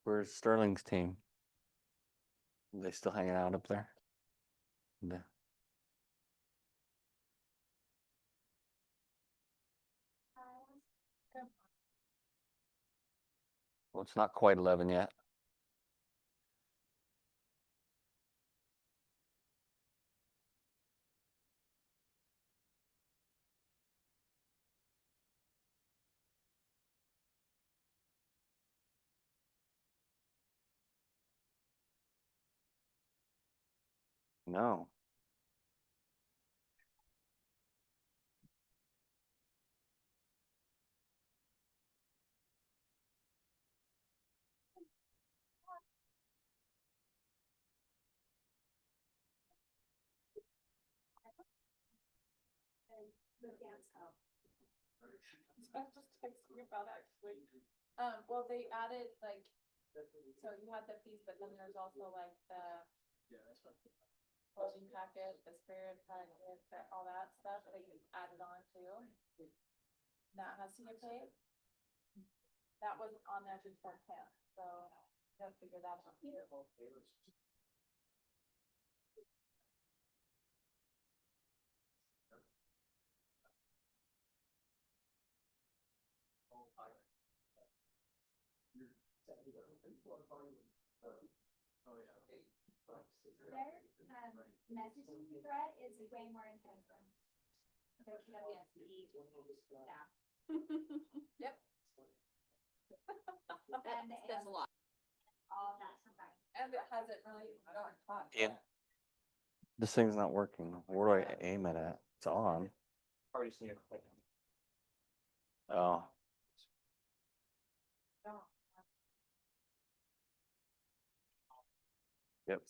Where's Sterling's team? Are they still hanging out up there? No. Well, it's not quite 11 yet. No. I was just texting about actually. Well, they added like, so you had the fees, but then there's also like the closing packet, the spirit packet, all that stuff that you added on too. That has to get paid. That wasn't on there beforehand, so you have to figure that out. Their messaging thread is way more intense than their PWSE staff. Yep. That's a lot. All that combined. And it hasn't really gone hot. Yeah. This thing's not working. Where do I aim it at? It's on. Oh. Yep.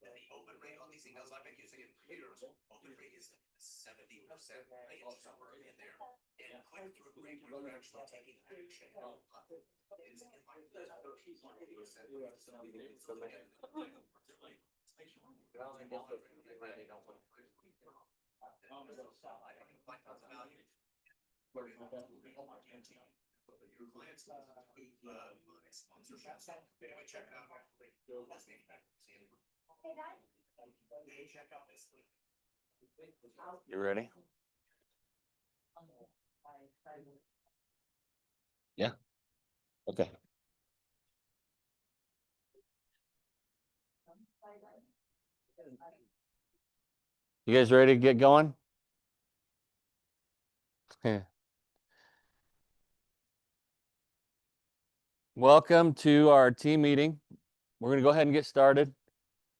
The open rate on these emails I've been using in years, open rate is 70%. I get somewhere in there. And click through rate where we're actually taking action. Is in my 30%. Check it out. You ready? Yeah. Okay. You guys ready to get going? Yeah. Welcome to our team meeting. We're going to go ahead and get started.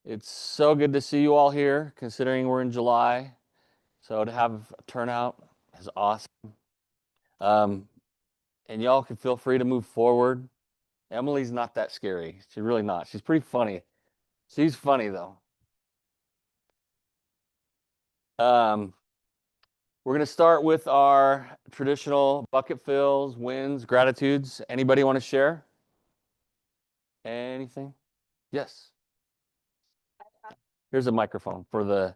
It's so good to see you all here, considering we're in July. So to have a turnout is awesome. And y'all can feel free to move forward. Emily's not that scary. She's really not. She's pretty funny. She's funny though. We're going to start with our traditional bucket fills, wins, gratitudes. Anybody want to share? Anything? Yes. Here's a microphone for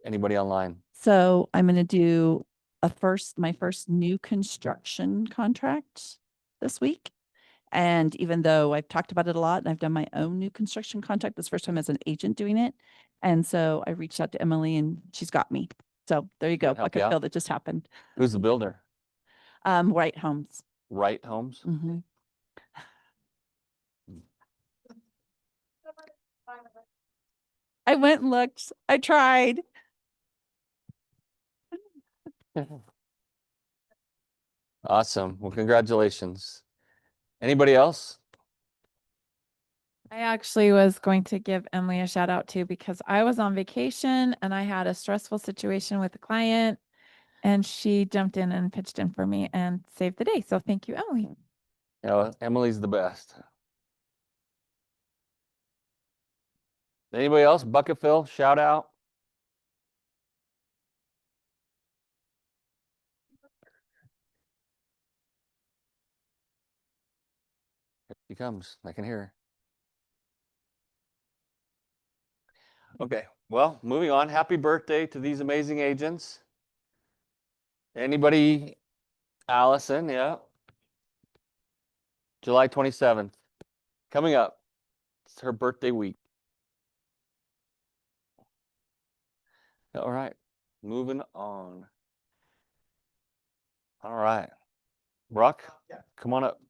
anybody online. So I'm going to do my first new construction contract this week. And even though I've talked about it a lot and I've done my own new construction contract, this first time as an agent doing it. And so I reached out to Emily and she's got me. So there you go. Help you Bucket out? fill that just happened. Who's the builder? White Homes. Right Homes? Mm-hmm. I went and looked. I tried. Awesome. Well, congratulations. Anybody else? I actually was going to give Emily a shout out too, because I was on vacation and I had a stressful situation with a client and she jumped in and pitched in for me and saved the day. So thank you, Emily. You know, Emily's the best. Anybody else? Bucket Phil, shout out. Here he comes. I can hear. Okay, well, moving on. Happy birthday to these amazing agents. Anybody? Allison, yeah. July 27th. Coming up. It's her birthday week. All right, moving on. All right. Brock, come on up.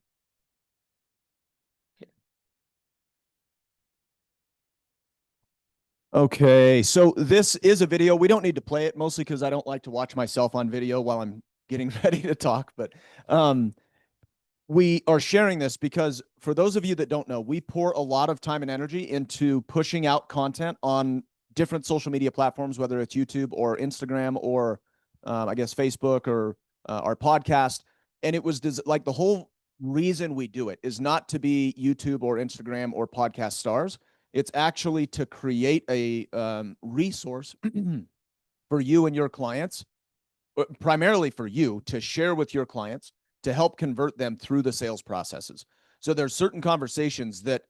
Okay, so this is a video. We don't need to play it, mostly because I don't like to watch myself on video while I'm getting ready to talk. But we are sharing this because for those of you that don't know, we pour a lot of time and energy into pushing out content on different social media platforms, whether it's YouTube or Instagram or I guess Facebook or our podcast. And it was like the whole reason we do it is not to be YouTube or Instagram or podcast stars. It's actually to create a resource for you and your clients, primarily for you to share with your clients to help convert them through the sales processes. So there's certain conversations that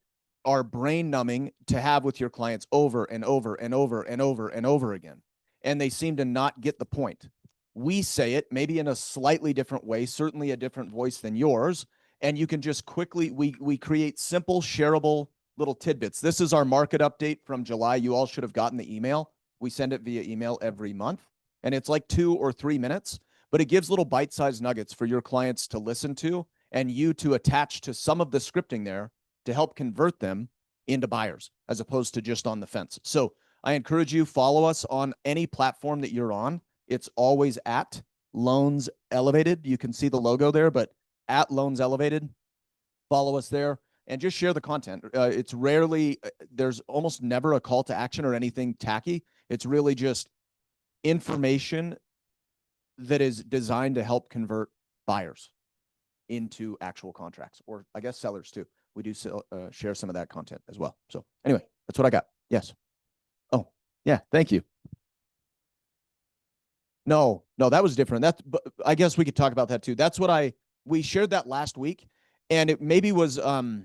are brain numbing to have with your clients over and over and over and over and over again. And they seem to not get the point. We say it maybe in a slightly different way, certainly a different voice than yours. And you can just quickly, we create simple, shareable little tidbits. This is our market update from July. You all should have gotten the email. We send it via email every month. And it's like 2 or 3 minutes, but it gives little bite-sized nuggets for your clients to listen to and you to attach to some of the scripting there to help convert them into buyers as opposed to just on the fence. So I encourage you, follow us on any platform that you're on. It's always at Loans Elevated. You can see the logo there, but at Loans Elevated, follow us there and just share the content. It's rarely, there's almost never a call to action or anything tacky. It's really just information that is designed to help convert buyers into actual contracts, or I guess sellers too. We do share some of that content as well. So anyway, that's what I got. Yes. Oh, yeah. Thank you. No, that was different. But I guess we could talk about that too. That's what we shared that last week, and it maybe was a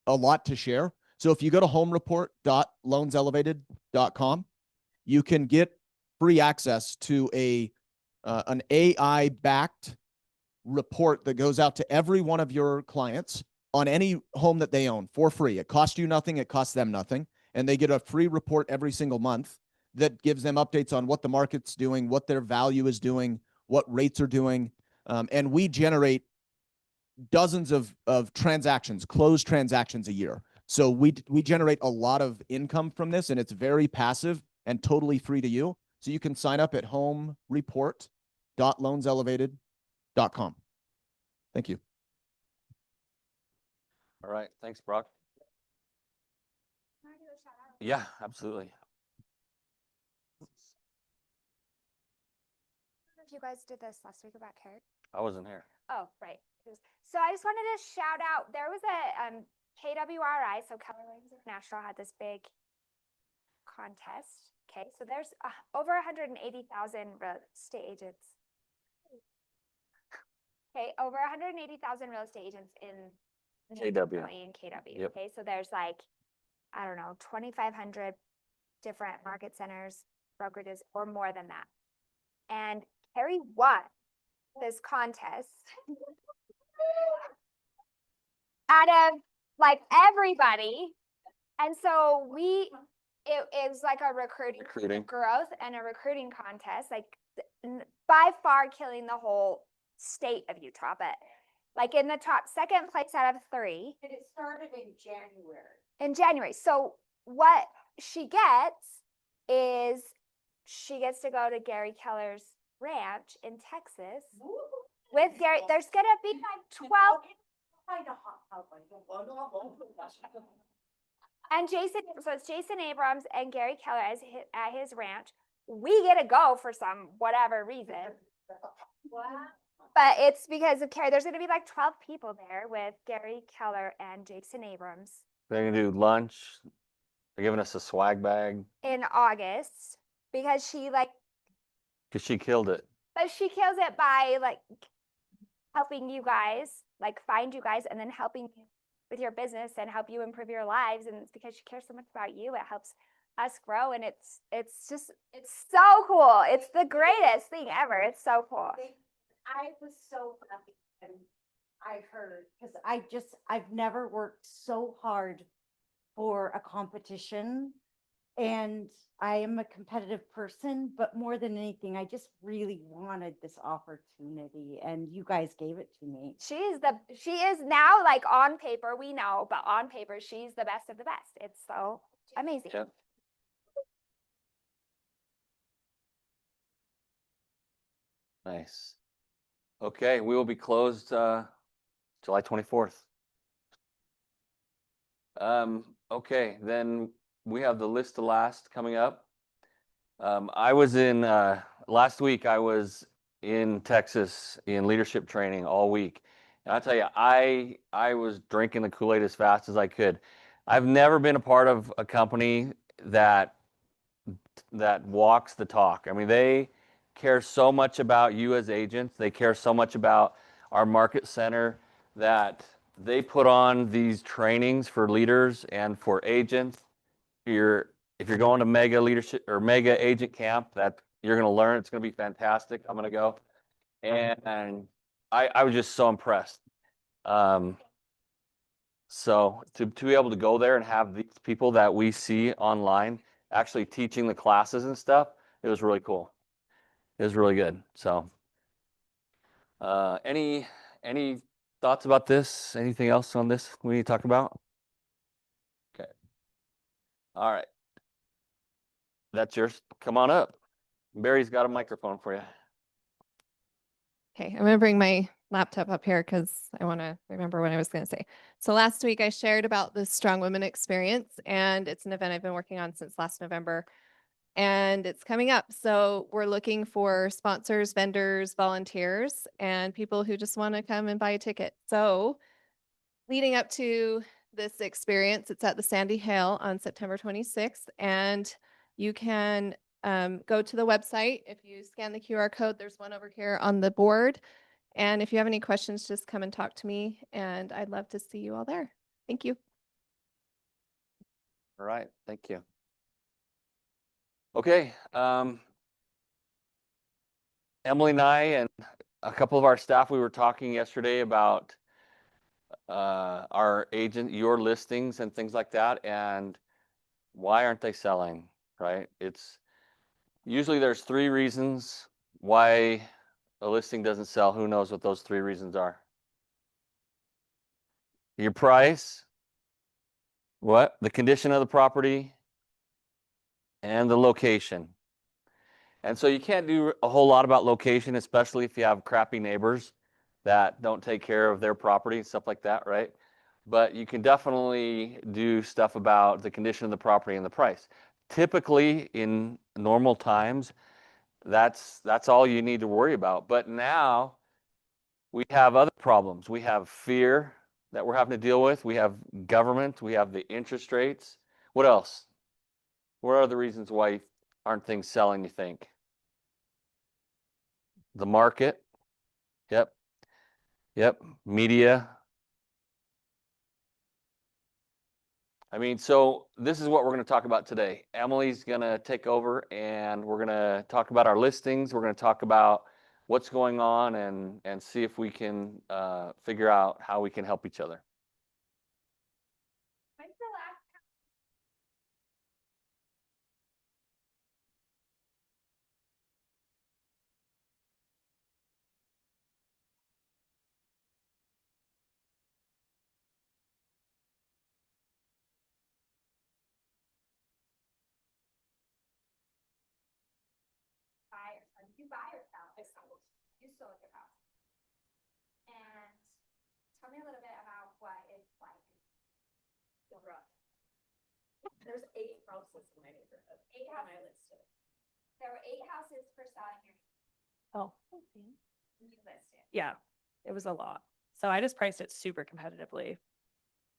lot to share. So if you go to homereport.loanselevated.com, you can get free access to an AI-backed report that goes out to every one of your clients on any home that they own for free. It costs you nothing. It costs them nothing. And they get a free report every single month that gives them updates on what the market's doing, what their value is doing, what rates are doing. And we generate dozens of transactions, closed transactions a year. So we generate a lot of income from this, and it's very passive and totally free to you. So you can sign up at homereport.loanselevated.com. Thank you. All right, thanks, Brock. Can I do a shout out? Yeah, absolutely. If you guys did this last week about Carrot. I wasn't here. Oh, right. So I just wanted to shout out, there was a KWRI, so Keller Williams International had this big contest. Okay, so there's over 180,000 real estate agents. Okay, over 180,000 real estate agents in KW. in KW. Yep. Okay, so there's like, I don't know, 2,500 different market centers, brokerages, or more than that. And Carrie won this contest out of like everybody. And so it was like a recruiting growth and a recruiting contest, like by far killing the whole state of Utah, but like in the top second place out of 3. And it started in January. In January. So what she gets is she gets to go to Gary Keller's ranch in Texas with Gary. There's going to be like 12. And so it's Jason Abrams and Gary Keller at his ranch. We get to go for some whatever reason. But it's because of Carrie. There's going to be like 12 people there with Gary Keller and Jason Abrams. They're gonna do lunch They're giving us a swag bag in August because she like, because she killed it. but she kills it by like helping you guys, like find you guys and then helping you with your business and help you improve your lives. And it's because she cares so much about you. It helps us grow. And it's so cool. It's the greatest thing ever. It's so cool. I was so happy when I heard, because I've never worked so hard for a competition. And I am a competitive person, but more than anything, I just really wanted this opportunity and you guys gave it to me. She is now like on paper, we know, but on paper, she's the best of the best. It's so amazing. Yep. Nice. Okay, we will be closed July 24th. Okay, then we have the list to last coming up. I was in last week. I was in Texas in leadership training all week, and I tell you, I was drinking the Kool-Aid as fast as I could. I've never been a part of a company that walks the talk. I mean, they care so much about you as agents. They care so much about our market center that they put on these trainings for leaders and for agents. If you're going to mega leadership or mega agent camp, that you're going to learn. It's going to be fantastic. I'm going to go. And I was just so impressed. So to be able to go there and have these people that we see online actually teaching the classes and stuff, it was really cool. It was really good. So any thoughts about this? Anything else on this we need to talk about? Okay. All right. That's yours. Come on up. Barry's got a microphone for you. Okay, I'm gonna bring my laptop up here because I want to remember what I was going to say. So last week I shared about the Strong Women Experience, and it's an event I've been working on since last November, and it's coming up. So we're looking for sponsors, vendors, volunteers, and people who just want to come and buy a ticket. So leading up to this experience, it's at the Sandy Hill on September 26th, and you can go to the website. If you scan the QR code, there's one over here on the board. And if you have any questions, just come and talk to me, and I'd love to see you all there. Thank you. All right. Thank you. Okay. Emily and I and a couple of our staff, we were talking yesterday about our your listings and things like that, and why aren't they selling, right? It's usually there's 3 reasons why a listing doesn't sell. Who knows what those 3 reasons are? Your price, what? The condition of the property, and the location. And so you can't do a whole lot about location, especially if you have crappy neighbors that don't take care of their property and stuff like that, right? But you can definitely do stuff about the condition of the property and the price. Typically, in normal times, that's all you need to worry about. But now we have other problems. We have fear that we're having to deal with. We have government. We have the interest rates. What else? What are the reasons why aren't things selling, you think? The market. Yep. Yep. Media. I mean, so this is what we're going to talk about today. Emily's going to take over and we're going to talk about our listings. We're going to talk about what's going on and see if we can figure out how we can help each other. When's the last buy or sell? You buy or sell? I sold. You sold your house. And tell me a little bit about what it's like. There's 8 houses in my neighborhood. 8 on houses. my listed. There were 8 houses for selling here. Oh, You listed. yeah, it was a lot. So I just priced it super competitively.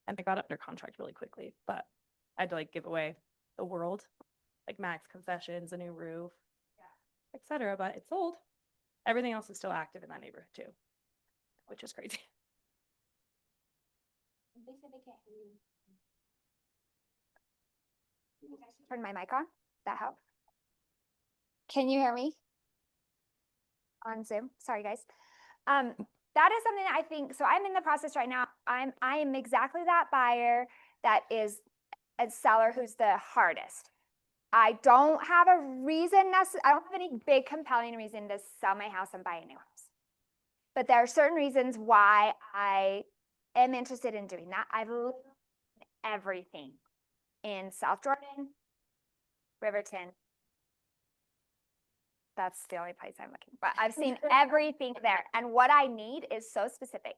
And I got under contract really quickly, but I had to like give away the world, like max concessions, a new roof, etc. But it's sold. Everything else is still active in that neighborhood too, which is crazy. Turn my mic on. That help? Can you hear me? On Zoom. Sorry, guys. That is something that I think, so I'm in the process right now. I am exactly that buyer that is a seller who's the hardest. I don't have a reason, I don't have any big compelling reason to sell my house and buy a new house. But there are certain reasons why I am interested in doing that. I've lived everything in South Jordan, Riverton. That's the only place I'm looking, but I've seen everything there. And what I need is so specific.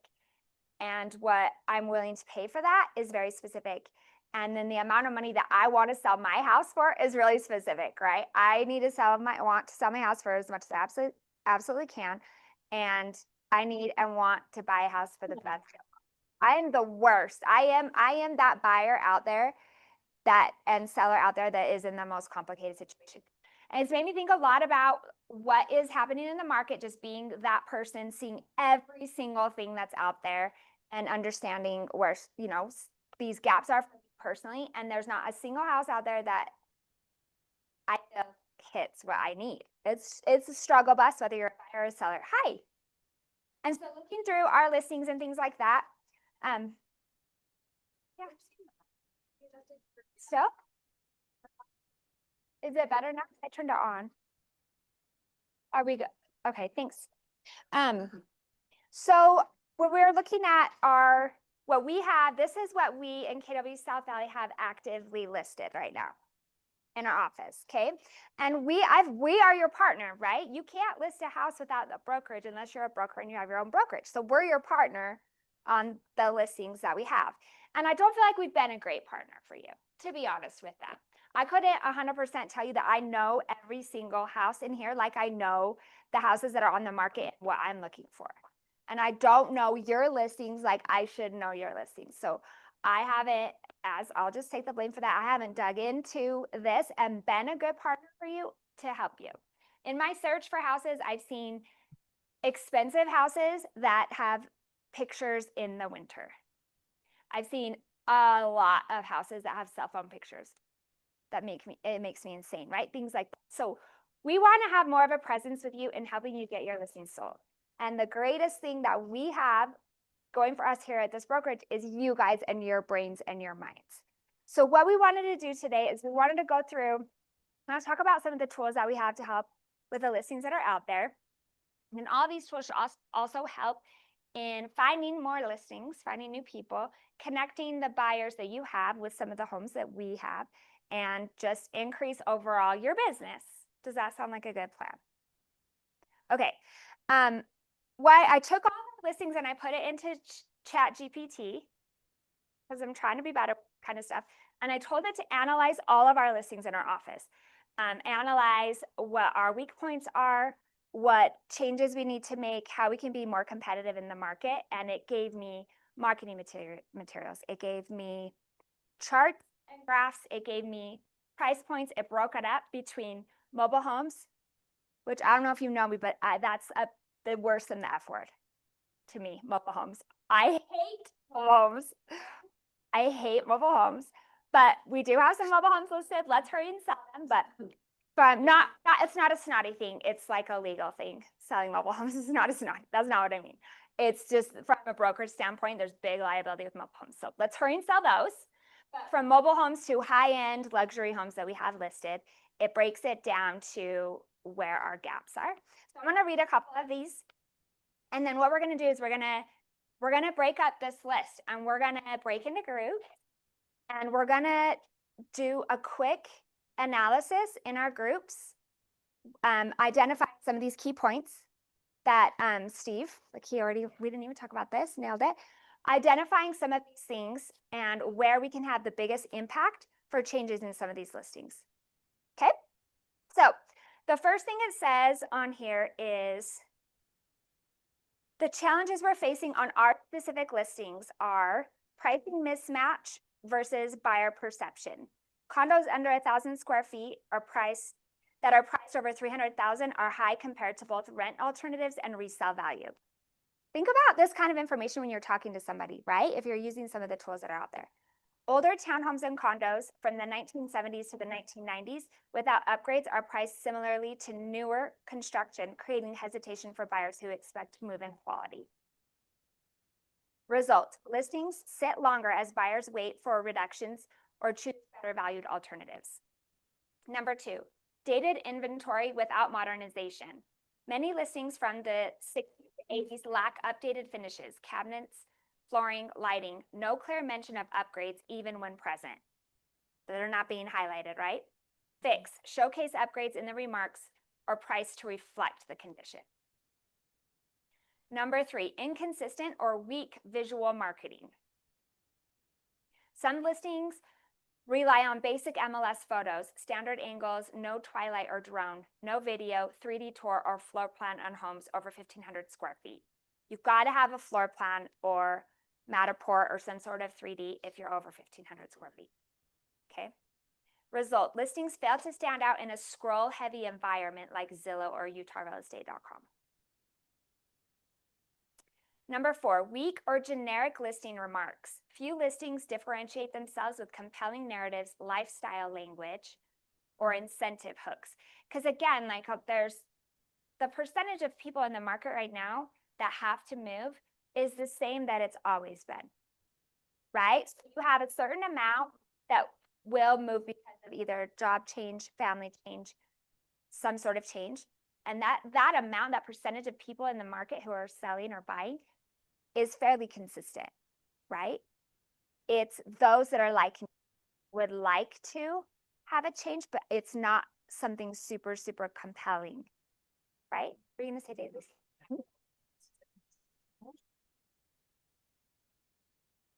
And what I'm willing to pay for that is very specific. And then the amount of money that I want to sell my house for is really specific, right? I want to sell my house for as much as I absolutely can. And I need and want to buy a house for the best. I am the worst. I am that buyer out there and seller out there that is in the most complicated situation. And it's made me think a lot about what is happening in the market, just being that person, seeing every single thing that's out there and understanding where, these gaps are personally. And there's not a single house out there that I feel hits what I need. It's a struggle bus, whether you're a buyer or a seller. Hi. And so looking through our listings and things like that, yeah. Still? Is it better now? I turned it on. Are we good? Okay, thanks. So when we're looking at what we have, this is what we in KW South Valley have actively listed right now in our office, okay? And we are your partner, right? You can't list a house without a brokerage unless you're a broker and you have your own brokerage. So we're your partner on the listings that we have. And I don't feel like we've been a great partner for you, to be honest with that. I couldn't 100% tell you that I know every single house in here like I know the houses that are on the market and what I'm looking for. And I don't know your listings like I should know your listings. So I haven't, I'll just take the blame for that. I haven't dug into this and been a good partner for you to help you. In my search for houses, I've seen expensive houses that have pictures in the winter. I've seen a lot of houses that have cell phone pictures. It makes me insane, right? Things like that. So we want to have more of a presence with you in helping you get your listings sold. And the greatest thing that we have going for us here at this brokerage is you guys and your brains and your minds. So what we wanted to do today is we wanted to go through, let's talk about some of the tools that we have to help with the listings that are out there. And all these tools should also help in finding more listings, finding new people, connecting the buyers that you have with some of the homes that we have, and just increase overall your business. Does that sound like a good plan? Okay. Why I took all the listings and I put it into Chat GPT because I'm trying to be better kind of stuff. And I told it to analyze all of our listings in our office. Analyze what our weak points are, what changes we need to make, how we can be more competitive in the market. And it gave me marketing materials. It gave me charts and graphs. It gave me price points. It broke it up between mobile homes, which I don't know if you know me, but that's the worst than the F word to me, mobile homes. I hate mobile homes. I hate mobile homes, but we do have some mobile homes listed. Let's hurry and sell them, but it's not a snotty thing. It's like a legal thing. Selling mobile homes is not a snotty. That's not what I mean. It's just from a brokerage standpoint, there's big liability with mobile homes. So let's hurry and sell those. From mobile homes to high-end luxury homes that we have listed, it breaks it down to where our gaps are. So I'm going to read a couple of these. And then what we're going to do is we're going to break up this list and we're going to break into groups and we're going to do a quick analysis in our groups, identify some of these key points that Steve, we didn't even talk about this, nailed it. Identifying some of these things and where we can have the biggest impact for changes in some of these listings. Okay, so the first thing it says on here is the challenges we're facing on our specific listings are pricing mismatch versus buyer perception. Condos under 1,000 square feet are priced over 300,000 are high compared to both rent alternatives and resale value. Think about this kind of information when you're talking to somebody, right? If you're using some of the tools that are out there. Older townhomes and condos from the 1970s to the 1990s without upgrades are priced similarly to newer construction, creating hesitation for buyers who expect move-in quality. Result, listings sit longer as buyers wait for reductions or choose better valued alternatives. Number 2, dated inventory without modernization. Many listings from the 60s to 80s lack updated finishes, cabinets, flooring, lighting, no clear mention of upgrades even when present. They're not being highlighted, right? Fix, showcase upgrades in the remarks or price to reflect the condition. Number 3, inconsistent or weak visual marketing. Some listings rely on basic MLS photos, standard angles, no twilight or drone, no video, 3D tour or floor plan on homes over 1,500 square feet. You've got to have a floor plan or Matterport or some sort of 3D if you're over 1,500 square feet. Okay. Result, listings fail to stand out in a scroll-heavy environment like Zillow or UtahRealestate.com. Number 4, weak or generic listing remarks. Few listings differentiate themselves with compelling narratives, lifestyle language, or incentive hooks. Because again, like there's the percentage of people in the market right now that have to move is the same that it's always been, right? So you have a certain amount that will move because of either job change, family change, some sort of change. And that amount, that percentage of people in the market who are selling or buying is fairly consistent, right? It's those that are would like to have a change, but it's not something super, super compelling, right? Were you gonna say, David?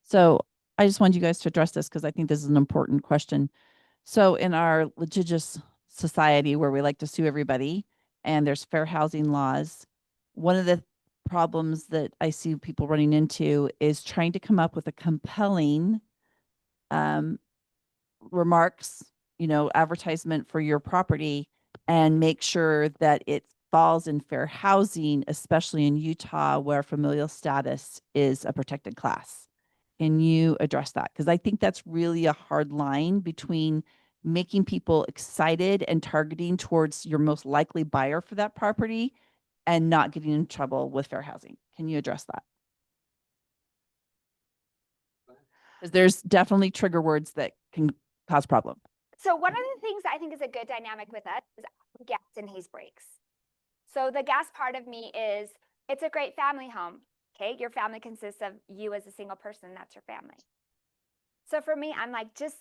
So I just wanted you guys to address this because I think this is an important question. So in our litigious society where we like to sue everybody and there's fair housing laws, one of the problems that I see people running into is trying to come up with a compelling remarks, advertisement for your property and make sure that it falls in fair housing, especially in Utah where familial status is a protected class. Can you address that? Because I think that's really a hard line between making people excited and targeting towards your most likely buyer for that property and not getting in trouble with fair housing. Can you address that? Because there's definitely trigger words that can cause problem. So one of the things I think is a good dynamic with us is gas and haze breaks. So the gas part of me is, it's a great family home. Okay, your family consists of you as a single person, that's your family. So for me, I'm like, just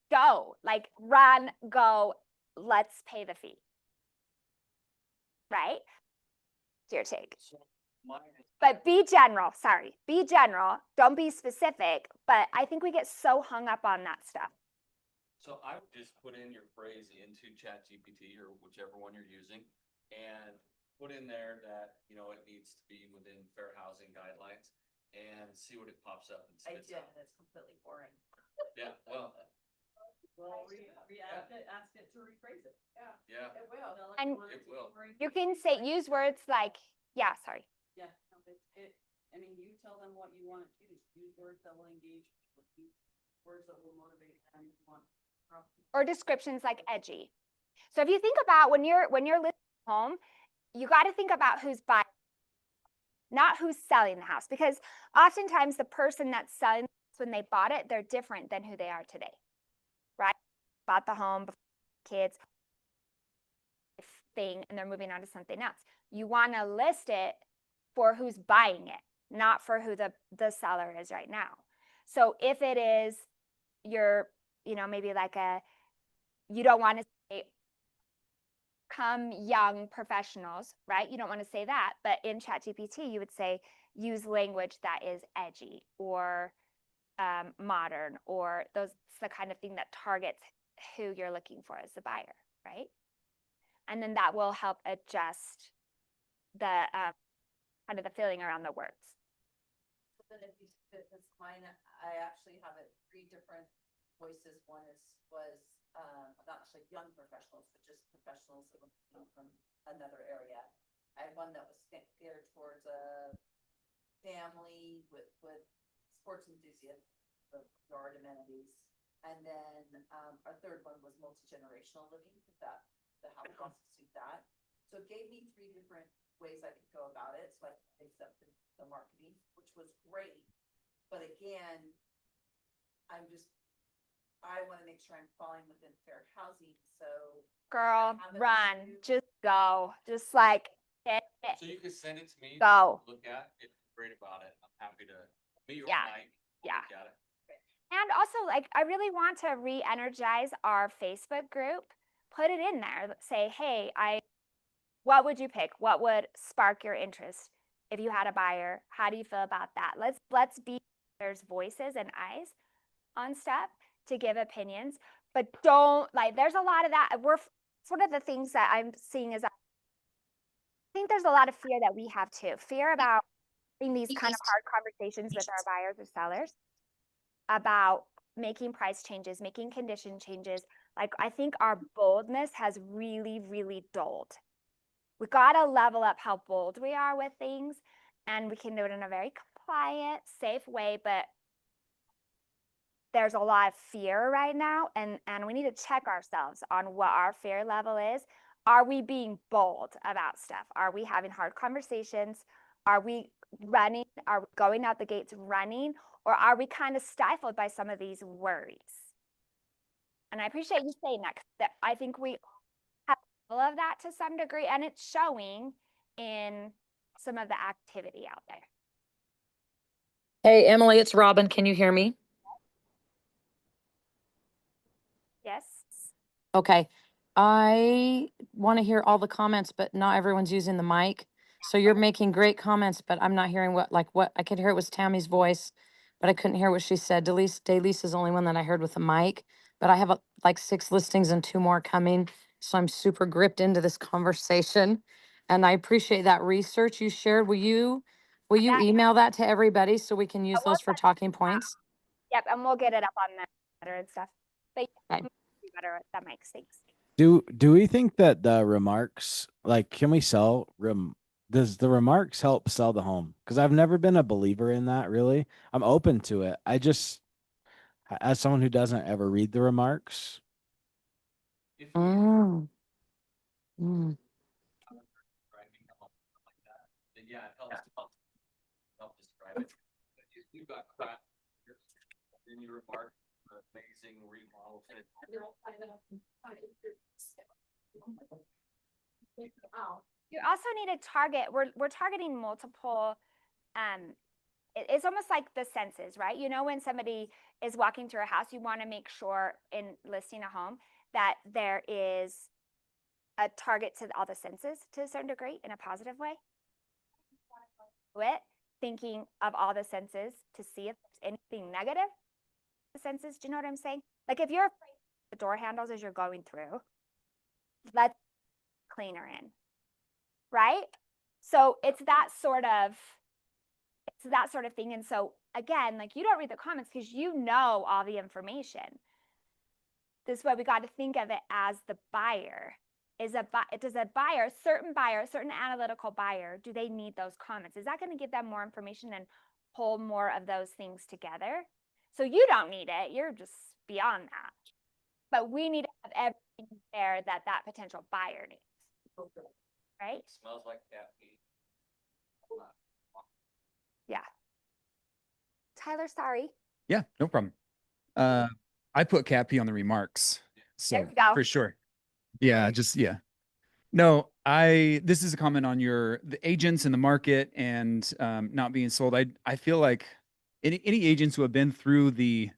go, like run, go, let's pay the fee. Right? It's your take. But be general, be general, don't be specific, but I think we get so hung up on that stuff. So I would just put in your phrase into ChatGPT or whichever one you're using and put in there that, it needs to be within fair housing guidelines and see what it pops up and spits out. That's completely boring. Yeah, well, ask it to rephrase it. yeah, It will. And it will. you can use words like, yeah, sorry. Yeah, you tell them what you want to use. Use words that will engage, words that will motivate them to want. Or descriptions like edgy. So if you think about when you're listing a home, you got to think about who's buying, not who's selling the house, because oftentimes the person that's selling the house when they bought it, they're different than who they are today, right? Bought the home, kids, thing, and they're moving on to something else. You want to list it for who's buying it, not for who the seller is right now. So if it is your, maybe like you don't want to say come young professionals, right? You don't want to say that, but in ChatGPT, you would say use language that is edgy or modern, or those the kind of thing that targets who you're looking for as the buyer, right? And then that will help adjust the kind of the feeling around the words. Then if you fit this line, I actually have it 3 different voices. One was not actually young professionals, but just professionals that were from another area. I had one that was geared towards a family with sports enthusiasts, with yard amenities. And then our third one was multi-generational living, that the house wants to suit that. So it gave me 3 different ways I could go about it. So I fixed up the marketing, which was great. But again, I want to make sure I'm falling within fair housing. So Girl, have it run, to- just go, just like hit it. So you can send it to me. Go. Look at if you're great about it. I'm happy to meet you Yeah. tonight. Yeah. Look at it. And also, like, I really want to re-energize our Facebook group. Put it in there. Say, hey, what would you pick? What would spark your interest if you had a buyer? How do you feel about that? Let's be there's voices and eyes on stuff to give opinions, but don't like. There's a lot of that. One of the things that I'm seeing is I think there's a lot of fear that we have too. Fear about having these kind of hard conversations with our buyers or sellers about making price changes, making condition changes. Like, I think our boldness has really, really dulled. We got to level up how bold we are with things, and we can do it in a very quiet, safe way, but there's a lot of fear right now, and we need to check ourselves on what our fear level is. Are we being bold about stuff? Are we having hard conversations? Are we running? Are we going out the gates running? Or are we kind of stifled by some of these worries? And I appreciate you saying that, 'cause I think we have all of that to some degree, and it's showing in some of the activity out there. Hey, Emily, it's Robin. Can you hear me? Yes? Okay. I want to hear all the comments, but not everyone's using the mic. So you're making great comments, but I'm not hearing what I could hear it was Tammy's voice, but I couldn't hear what she said. Delise is the only one that I heard with the mic, but I have like 6 listings and 2 more coming. So I'm super gripped into this conversation. And I appreciate that research you shared. Will you Yeah. email that to everybody so we can use will those for send talking points? Yep, and we'll get it up on the Twitter and stuff. But Okay. better that makes sense. Do we think that the remarks, like, can we sell does the remarks help sell the home? Because I've never been a believer in that, really. I'm open to it. I just, as someone who doesn't ever read the remarks, If you Mm. Mm. describing a home like that, then yeah, it help describe it. If you've got crap, then you remark amazing remodel. You also need to target, we're targeting multiple, it's almost like the senses, right? You know, when somebody is walking through a house, you want to make sure in listing a home that there is a target to all the senses to a certain degree in a positive way. Thinking of all the senses to see if there's anything negative. The senses, do you know what I'm saying? Like, if you're afraid of the door handles as you're going through, let's cleaner in, right? So it's that sort of thing. And so again, like, you don't read the comments because you know all the information. This is why we got to think of it as the buyer. Does a buyer, certain analytical buyer, do they need those comments? Is that going to give them more information and pull more of those things together? So you don't need it. You're just beyond that. But we need to have everything there that potential buyer needs. Right? It smells like cat pee. Yeah. Tyler, sorry. Yeah, no problem. I put cat pee on the remarks. So There we go. for sure. Yeah, yeah. No, this is a comment on the agents in the market and not being sold. I feel like any agents who have been through the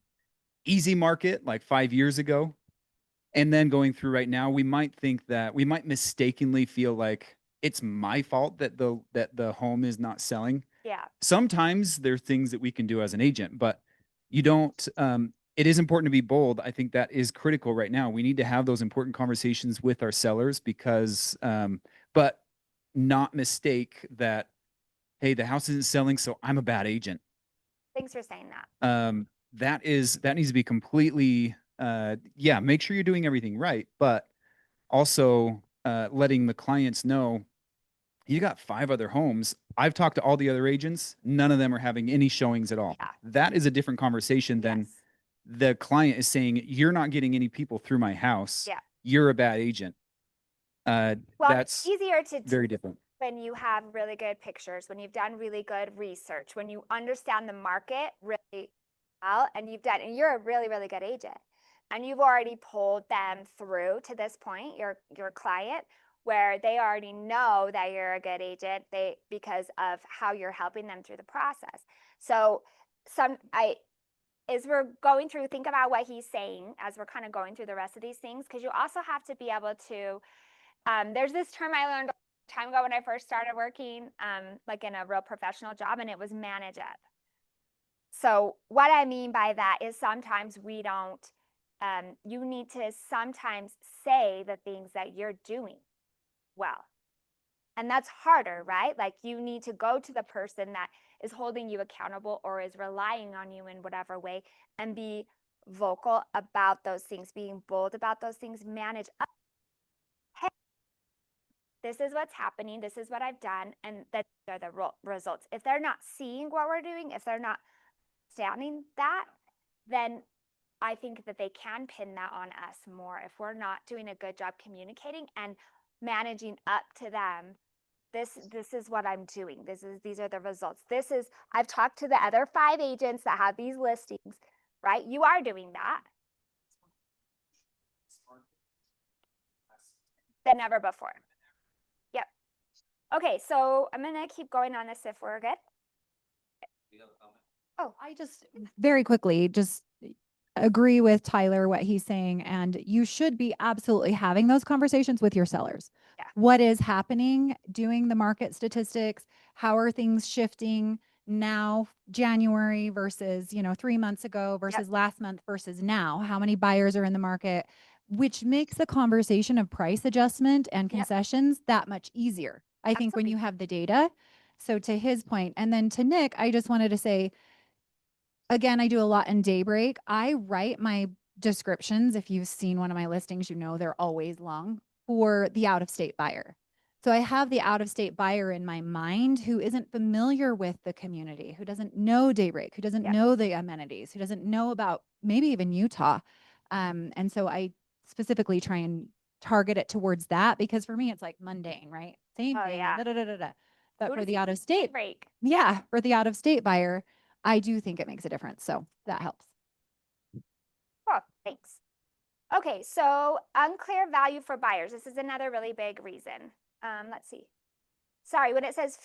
easy market like 5 years ago and then going through right now, we might mistakenly feel like it's my fault that the home is not selling. Yeah. Sometimes there are things that we can do as an agent, but you don't, it is important to be bold. I think that is critical right now. We need to have those important conversations with our sellers because, but not mistake that, hey, the house isn't selling, so I'm a bad agent. Thanks for saying that. that needs to be completely, yeah, make sure you're doing everything right, but also letting the clients know you got 5 other homes. I've talked to all the other agents. None of them are having any showings at all. Yeah. That is a different conversation than Yes. the client is saying, you're not getting any people through my house. Yeah. You're a bad agent. Well, it's That's easier to very different. when you have really good pictures, when you've done really good research, when you understand the market really well, and you're a really, really good agent, and you've already pulled them through to this point, your client, where they already know that you're a good agent, because of how you're helping them through the process. So as we're going through, think about what he's saying as we're kind of going through the rest of these things, because you also have to be able to, there's this term I learned a time ago when I first started working, like in a real professional job, and it was manage up. So what I mean by that is sometimes we don't, you need to sometimes say the things that you're doing well. And that's harder, right? Like you need to go to the person that is holding you accountable or is relying on you in whatever way and be vocal about those things, being bold about those things, manage up. Hey, this is what's happening. This is what I've done. And that are the results. If they're not seeing what we're doing, if they're not standing that, then I think that they can pin that on us more if we're not doing a good job communicating and managing up to them. This is what I'm doing. These are the results. I've talked to the other 5 agents that have these listings, right? You are doing that than ever before. Yep. Okay, so I'm gonna keep going on this if we're good. Oh, I just very quickly just agree with Tyler, what he's saying. And you should be absolutely having those conversations with your sellers. Yeah. What is happening, doing the market statistics, how are things shifting now, January versus, 3 months ago versus last month versus now, how many buyers are in the market, which makes the conversation of price adjustment and concessions that much easier. I think when you have the data. So to his point, and then to Nick, I just wanted to say, again, I do a lot in Daybreak. I write my descriptions. If you've seen one of my listings, they're always long for the out-of-state buyer. So I have the out-of-state buyer in my mind who isn't familiar with the community, who doesn't know Daybreak, who doesn't know the amenities, who doesn't know about maybe even Utah. And so I specifically try and target it towards that, because for me, it's like mundane, right? Same thing. Yeah. But Who for does the he out-of-state, break? for the out-of-state buyer, I do think it makes a difference. So that helps. Cool, thanks. Okay, so unclear value for buyers. This is another really big reason. Let's see. Sorry, when it says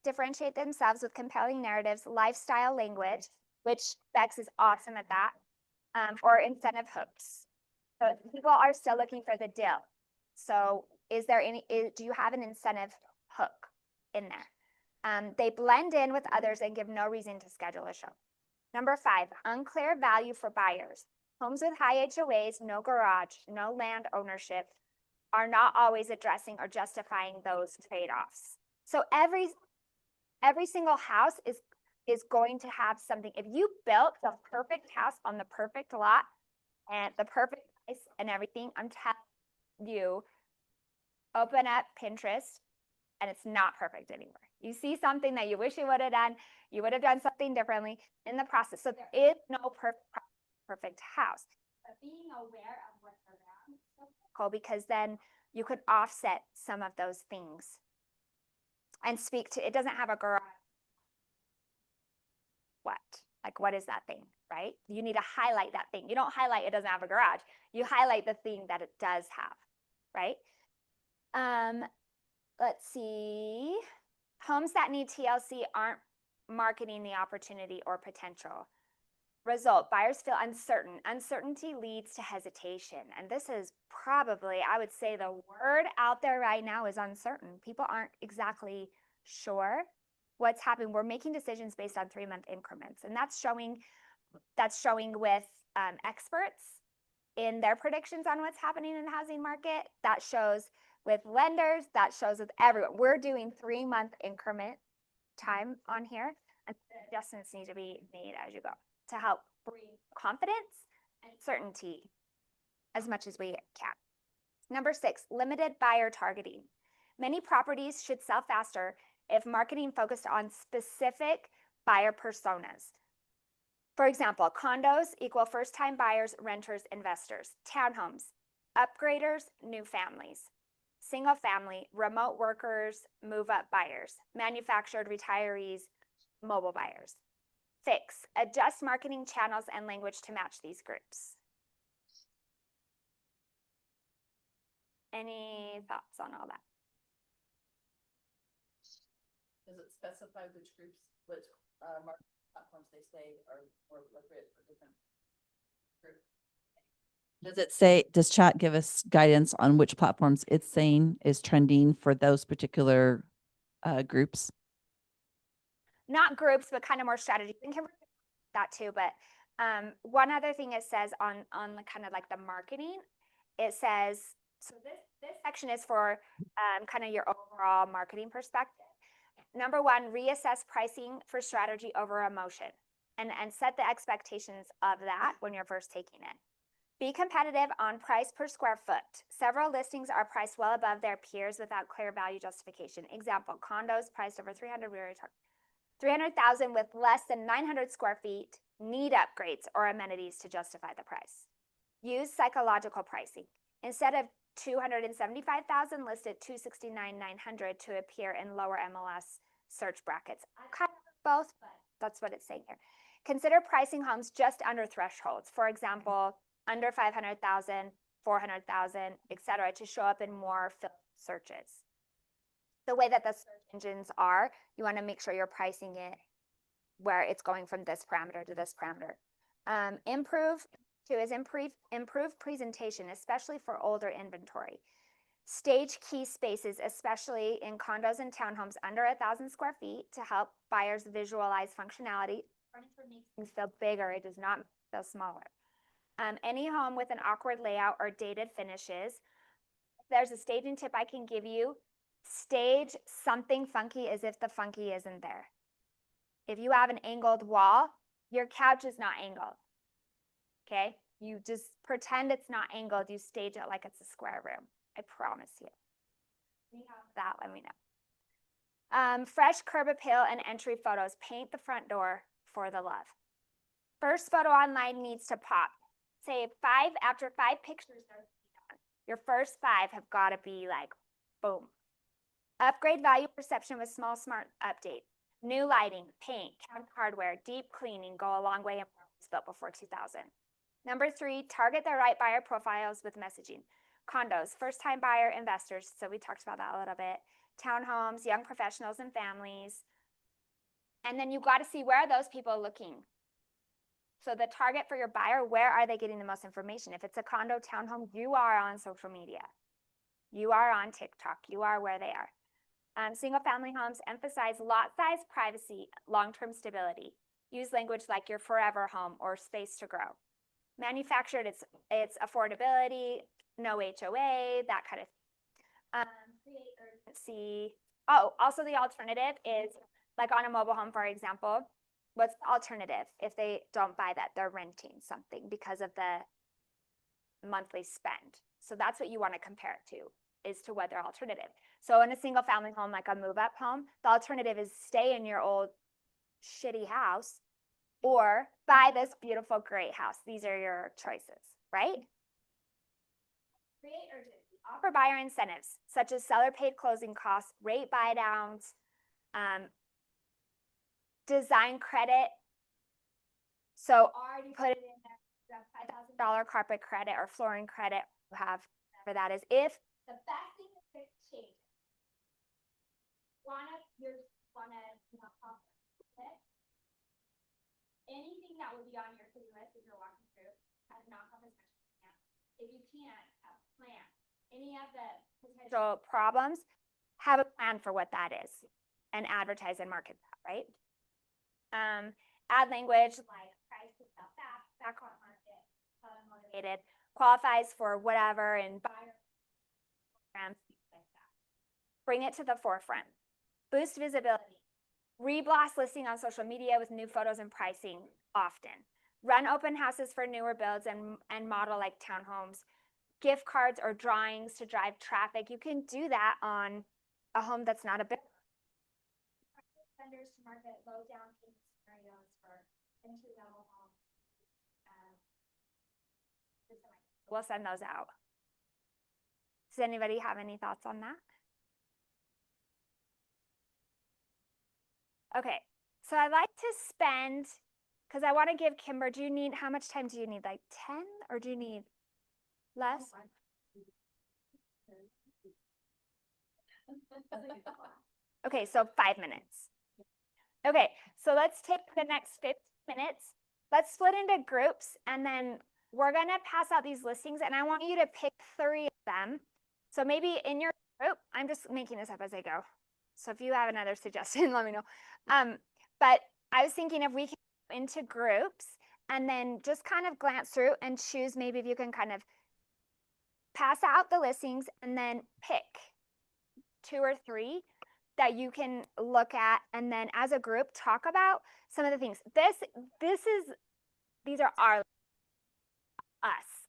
differentiate themselves with compelling narratives, lifestyle language, which Bex is awesome at that, or incentive hooks. So people are still looking for the deal. So do you have an incentive hook in there? They blend in with others and give no reason to schedule a show. Number 5, unclear value for buyers. Homes with high HOAs, no garage, no land ownership are not always addressing or justifying those trade-offs. So every single house is going to have something. If you built the perfect house on the perfect lot and the perfect price and everything, I'm telling you, open up Pinterest and it's not perfect anywhere. You see something that you wish you would have done, you would have done something differently in the process. So there is no perfect house. But being aware of what's around is so critical, because then you could offset some of those things and speak to, it doesn't have a garage. What is that thing, right? You need to highlight that thing. You don't highlight it doesn't have a garage. You highlight the thing that it does have, right? Let's see. Homes that need TLC aren't marketing the opportunity or potential. Result, buyers feel uncertain. Uncertainty leads to hesitation. And this is probably, I would say, the word out there right now is uncertain. People aren't exactly sure what's happening. We're making decisions based on 3-month increments. And that's showing with experts in their predictions on what's happening in the housing market. That shows with lenders, that shows with everyone. We're doing 3-month increment time on here, and adjustments need to be made as you go. to help bring confidence and certainty as much as we can. Number 6, limited buyer targeting. Many properties should sell faster if marketing focused on specific buyer personas. For example, condos equal first-time buyers, renters, investors. Townhomes, upgraders, new families. Single family, remote workers, move-up buyers. Manufactured retirees, mobile buyers. Fix, adjust marketing channels and language to match these groups. Any thoughts on all that? Does it specify which groups, which marketing platforms they say are more appropriate for different groups? Does it say, does chat give us guidance on which platforms it's saying is trending for those particular groups? Not groups, but kind of more strategy. We can that too, but one other thing it says on the kind of like the marketing, it says, so this section is for kind of your overall marketing perspective. Number 1, reassess pricing for strategy over emotion and set the expectations of that when you're first taking it. Be competitive on price per square foot. Several listings are priced well above their peers without clear value justification. Example, condos priced over 300,000 with less than 900 square feet need upgrades or amenities to justify the price. Use psychological pricing. Instead of 275,000, listed 269,900 to appear in lower MLS search brackets. I kind of both, but that's what it's saying here. Consider pricing homes just under thresholds. For example, under 500,000, 400,000, etc., to show up in more searches. The way that the search engines are, you want to make sure you're pricing it where it's going from this parameter to this parameter. Improve presentation, especially for older inventory. Stage key spaces, especially in condos and townhomes under 1,000 square feet, to help buyers visualize functionality. Furniture makes things feel bigger. It does not feel smaller. Any home with an awkward layout or dated finishes. There's a staging tip I can give you. Stage something funky as if the funky isn't there. If you have an angled wall, your couch is not angled. Okay? You just pretend it's not angled. You stage it like it's a square room. I promise you. If you have that, let me know. Fresh curb appeal and entry photos. Paint the front door for the love. First photo online needs to pop. Say after 5 pictures, your first 5 have got to be like, boom. Upgrade value perception with small smart update. New lighting, paint, count hardware, deep cleaning go a long way in homes built before 2000. Number 3, target the right buyer profiles with messaging. Condos, first-time buyer investors, so we talked about that a little bit. Townhomes, young professionals and families. And then you've got to see, where are those people looking? So the target for your buyer, where are they getting the most information? If it's a condo, townhome, you are on social media. You are on TikTok. You are where they are. Single family homes emphasize lot size, privacy, long-term stability. Use language like your forever home or space to grow. Manufactured, it's affordability, no HOA, that kind of thing. Create urgency. Oh, also the alternative is, like on a mobile home, for example, what's the alternative if they don't buy that? They're renting something because of the monthly spend. So that's what you want to compare it to, is to what their alternative. So in a single family home, like a move-up home, the alternative is stay in your old shitty house or buy this beautiful, great house. These are your choices, right? Create urgency. Offer buyer incentives, such as seller paid closing costs, rate buy downs, design credit. So already put it in there, $5,000 carpet credit or flooring credit, you have whatever that is. If the best thing is to change, anything that would be on your to-do list as you're walking through has not come as much as you can. If you can't have a plan, any of the potential problems, have a plan for what that is and advertise and market that, right? Add language like price to sell fast, backcourt market, motivated, qualifies for whatever, and buyer programs, things like that. Bring it to the forefront. Boost visibility. Reblast listing on social media with new photos and pricing often. run open houses for newer builds and model like townhomes, gift cards or drawings to drive traffic. You can do that on a home that's not a bit. Vendors to market low down payment scenarios for entry level homes. We'll send those out. Does anybody have any thoughts on that? Okay, so I like to spend, because I want to give Kimber, do you need, how much time do you need? Like 10 or do you need less? Okay, so 5 minutes. Okay, so let's take the next 15 minutes. Let's split into groups and then we're going to pass out these listings and I want you to pick 3 of them. So maybe in your group, I'm just making this up as I go. So if you have another suggestion, let me know. But I was thinking if we can go into groups and then just kind of glance through and choose, maybe if you can kind of pass out the listings and then pick 2 or 3 that you can look at, and then as a group talk about some of the things. These are our us,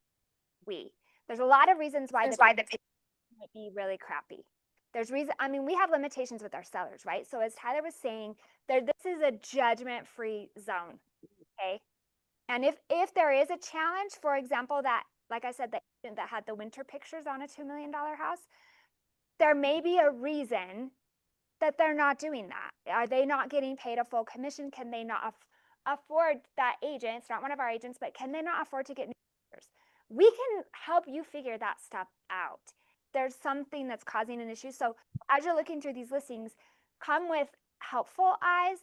we. There's a lot of reasons why the might be really crappy. There's reason. I mean, we have limitations with our sellers, right? So as Tyler was saying, this is a judgment-free zone, okay? And if there is a challenge, for example, that, like I said, that had the winter pictures on a $2 million house, there may be a reason that they're not doing that. Are they not getting paid a full commission? Can they not afford that agent? It's not one of our agents, but can they not afford to get new pictures? We can help you figure that stuff out. There's something that's causing an issue. So as you're looking through these listings, come with helpful eyes,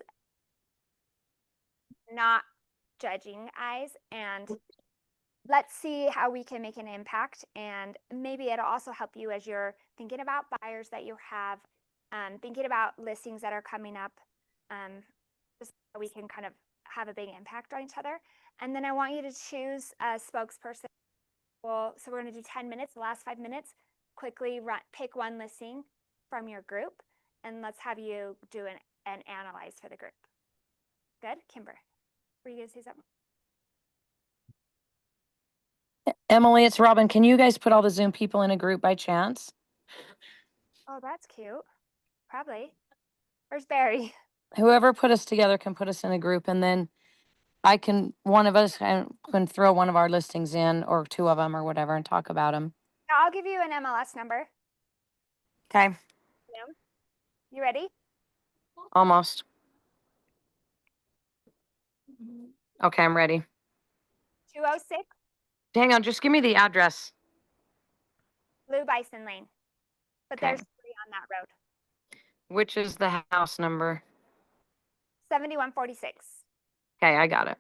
not judging eyes, and let's see how we can make an impact. And maybe it'll also help you as you're thinking about buyers that you have, thinking about listings that are coming up, just so we can kind of have a big impact on each other. And then I want you to choose a spokesperson. Well, so we're going to do 10 minutes, the last 5 minutes, quickly pick one listing from your group, and let's have you do an analyze for the group. Good? Kimber, were you going to say something? Emily, it's Robin. Can you guys put all the Zoom people in a group by chance? Oh, that's cute. Probably. Where's Barry? Whoever put us together can put us in a group, and then one of us can throw one of our listings in, or 2 of them or whatever, and talk about them. I'll give you an MLS number. Okay. You ready? Almost. Okay, I'm ready. 206 Hang on, just give me the address. Blue Bison Lane. But Okay. there's 3 on that road. Which is the house number? 7146. Okay, I got it.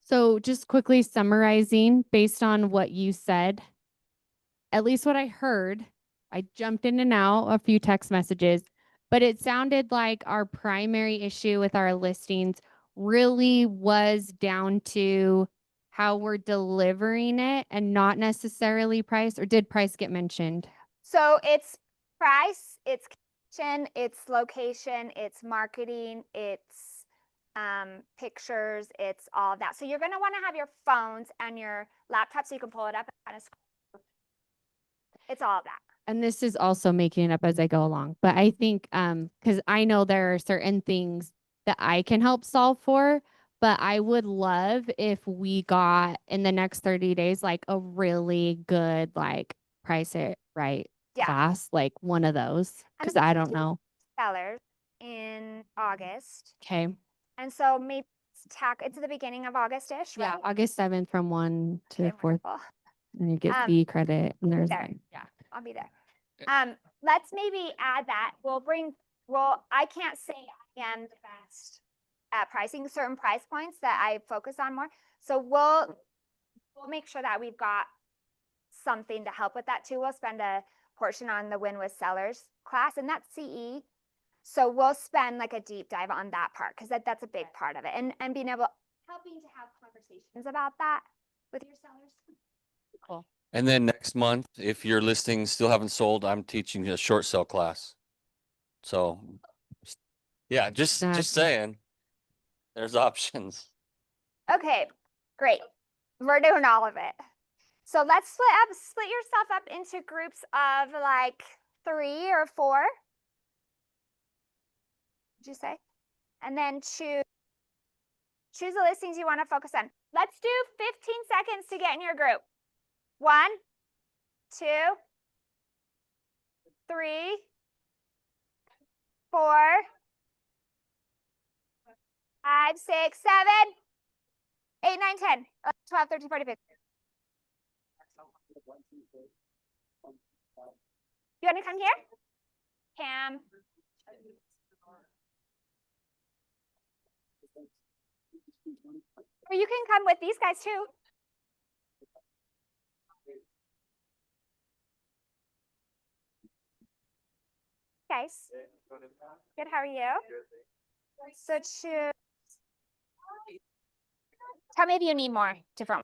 So just quickly summarizing based on what you said, at least what I heard, I jumped in and out a few text messages, but it sounded like our primary issue with our listings really was down to how we're delivering it and not necessarily price, or did price get mentioned? So it's price, it's kitchen, it's location, it's marketing, it's pictures, it's all of that. So you're going to want to have your phones and your laptop so you can pull it up and kind of scroll. It's all of that. And this is also making it up as I go along. But I think, because I know there are certain things that I can help solve for, but I would love if we got in the next 30 days, like a really good, like price it right class, like one of those, because I don't know. Sellers in August. Okay. And so maybe it's the beginning of August-ish, right? Yeah, August 7th from 1 to 4th. Wonderful. And you get fee credit. And there's like, yeah. I'll be there. Let's maybe add that. I can't say I am the best at pricing certain price points that I focus on more. So we'll make sure that we've got something to help with that too. We'll spend a portion on the Win with Sellers class, and that's CE. So we'll spend like a deep dive on that part, because that's a big part of it, and being helping to have conversations about that with your sellers. Cool. And then next month, if your listings still haven't sold, I'm teaching a short sale class. So yeah, just saying. There's options. Okay, great. We're doing all of it. So let's split yourself up into groups of like 3 or 4. Did you say? And then choose the listings you want to focus on. Let's do 15 seconds to get in your group. 1, 2, 3, 4, 5, 6, 7, 8, 9, 10, 11, 12, 13, 14, 15. You want to come here? Pam. Or you can come with these guys too. Guys. Good, how are you? So choose. Tell me if you need more different.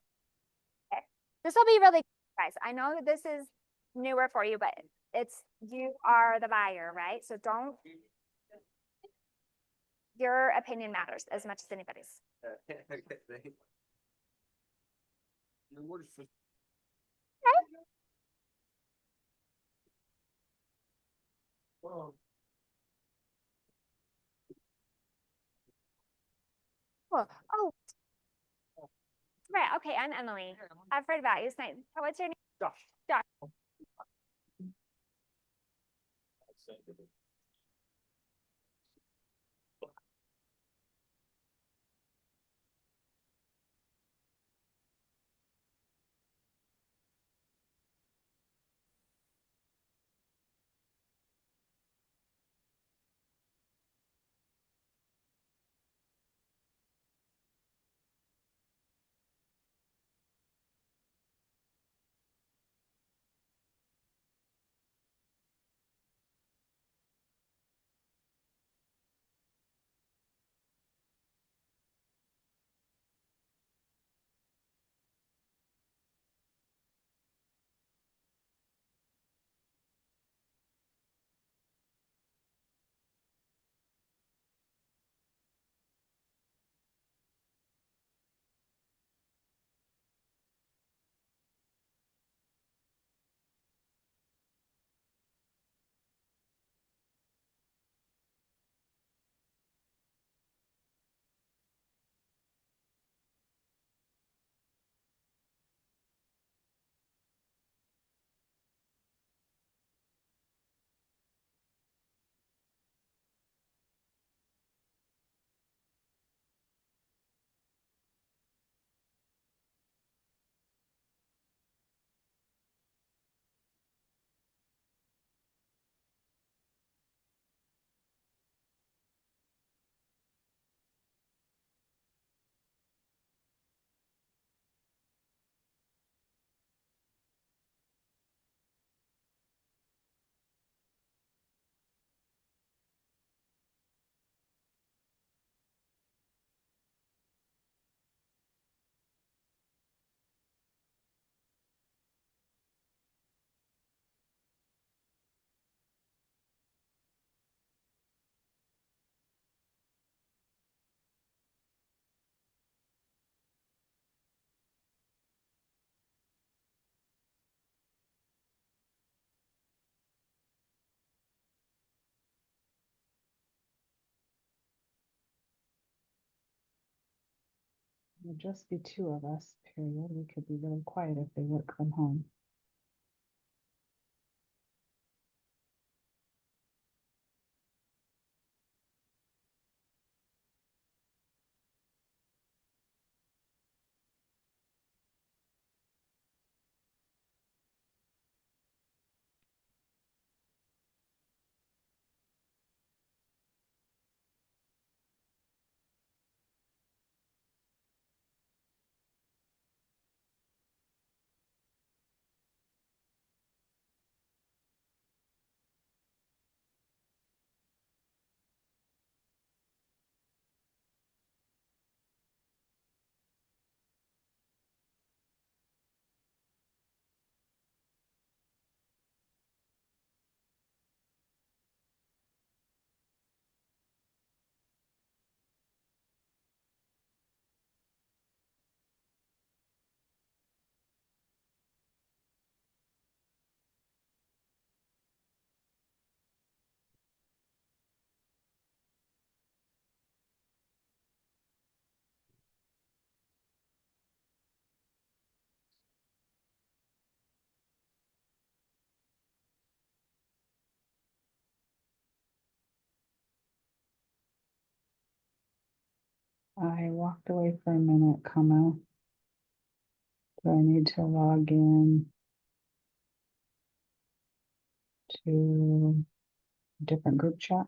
Okay. This will be really good, guys. I know that this is newer for you, but you are the buyer, right? So your opinion matters as much as anybody's. Cool. Oh, right. Okay, I'm Emily. I've heard about you. It's nice. What's your name? Josh. Josh. There'll just be 2 of us, period. We could be really quiet if they work from home. I walked away for a minute, comma. Do I need to log in to a different group chat?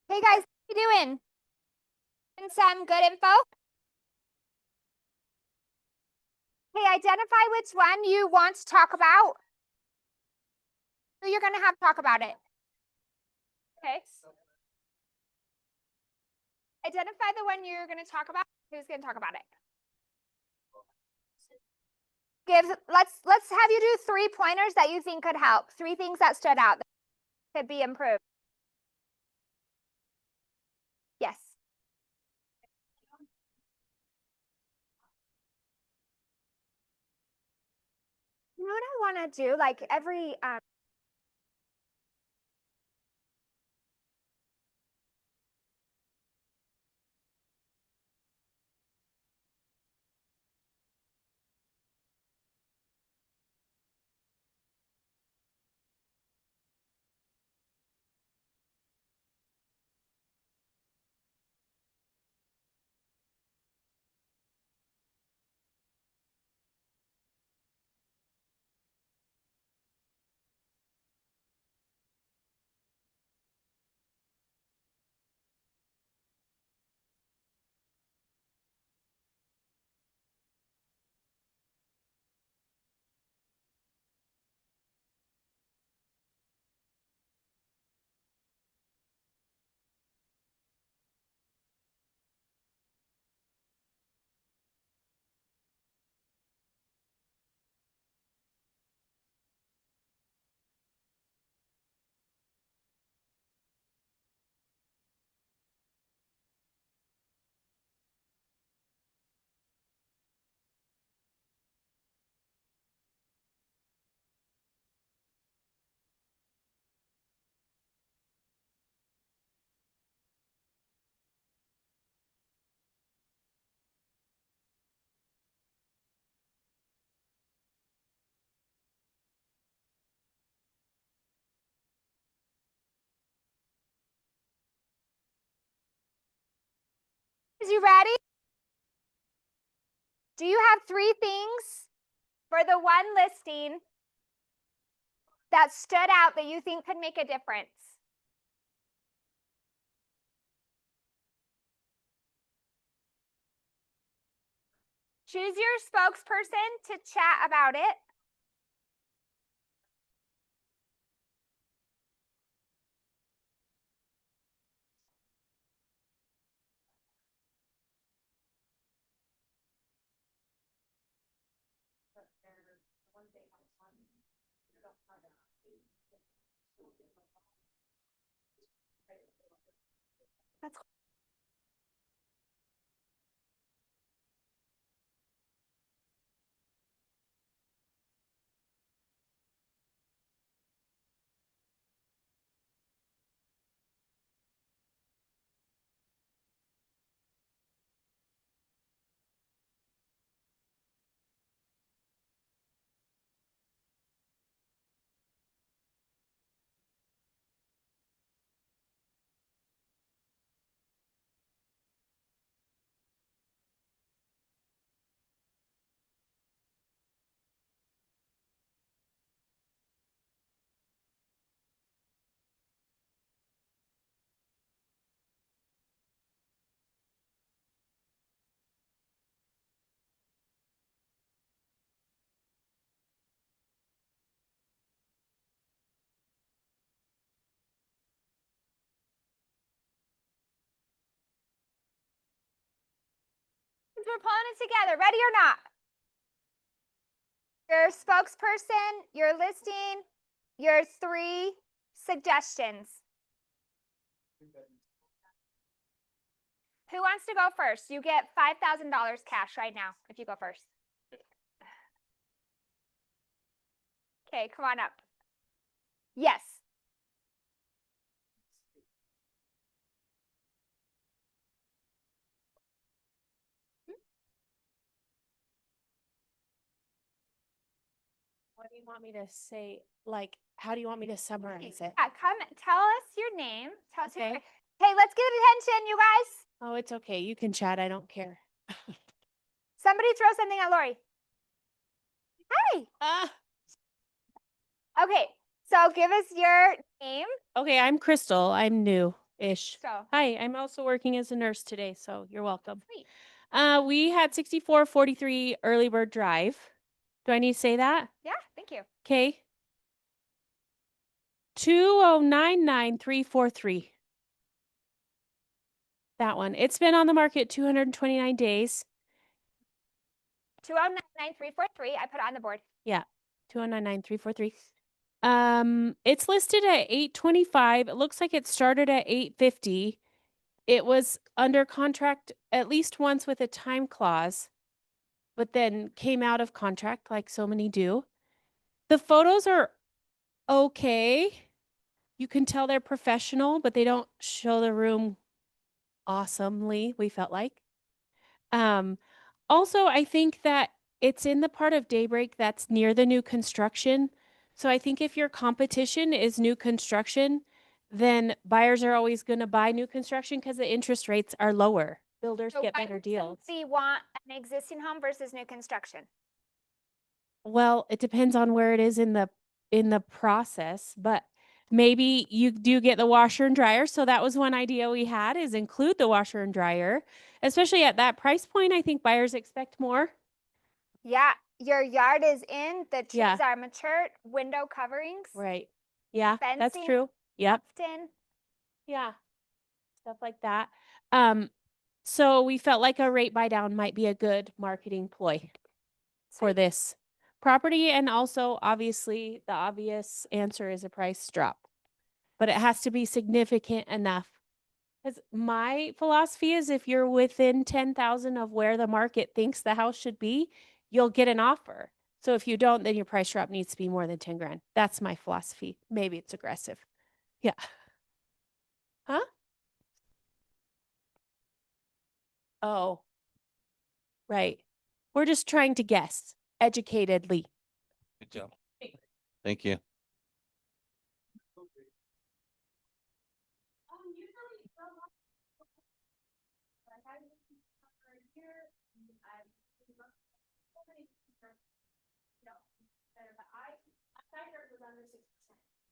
Hey guys, how you doing? And some good info? identify which one you want to talk about. So you're going to have to talk about it. Okay. Identify the one you're going to talk about. Who's going to talk about it? Let's have you do 3 pointers that you think could help. 3 things that stood out that could be improved. Yes. You know what I want to do? Like every Is you ready? Do you have 3 things for the one listing that stood out that you think could make a difference? Choose your spokesperson to chat about it. That's we're pulling it together. Ready or not? Your spokesperson, your listing, your 3 suggestions. Who wants to go first? You get $5,000 cash right now if you go first. Okay, come on up. Yes. What do you want me to say? Like, how do you want me to summarize it? Yeah, come tell us your name. Tell us okay. Hey, let's get attention, you guys. Oh, it's okay. You can chat. I don't care. Somebody throw something at Lori. Hey. Okay, so give us your name. Okay, I'm Crystal. I'm new-ish. So. Hi, I'm also working as a nurse today, so you're welcome. Sweet. We had 6443 Early Bird Drive. Do I need to say that? Yeah, thank you. Okay. 2099343. That one. It's been on the market 229 days. 2099343. I put it on the board. Yeah. 2099343. It's listed at 825. It looks like it started at 850. It was under contract at least once with a time clause, but then came out of contract like so many do. The photos are okay. You can tell they're professional, but they don't show the room awesomely, we felt like. Also, I think that it's in the part of Daybreak that's near the new construction. So I think if your competition is new construction, then buyers are always going to buy new construction because the interest rates are lower. Builders So get why better would deals. somebody want an existing home versus new construction? Well, it depends on where it is in the process, but maybe you do get the washer and dryer. So that was one idea we had, is include the washer and dryer, especially at that price point. I think buyers expect more. Yeah, your yard is in, the trees Yeah. are mature, window coverings. Right. Yeah, that's Fencing, true. Yep. often. Yeah. Stuff like that. So we felt like a rate buy down might be a good marketing ploy for this property. And also, obviously, the obvious answer is a price drop, but it has to be significant enough. Because my philosophy is, if you're within 10,000 of where the market thinks the house should be, you'll get an offer. So if you don't, then your price drop needs to be more than 10 grand. That's my philosophy. Maybe it's aggressive. Yeah. Huh? Oh, right. We're just trying to guess educatedly. Good job. Thank you.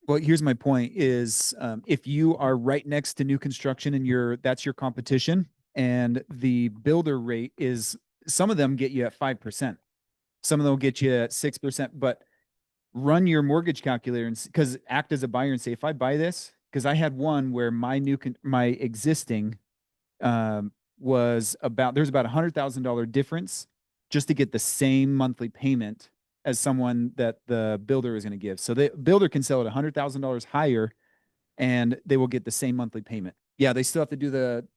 Well, here's my point is, if you are right next to new construction and that's your competition, and the builder rate is, some of them get you at 5%. Some of them will get you at 6%, but run your mortgage calculator and because act as a buyer and say, if I buy this, because I had one where my existing was about, there's about $100,000 difference just to get the same monthly payment as someone that the builder is going to give. So the builder can sell it $100,000 higher and they will get the same monthly payment. Yeah, they still have to do the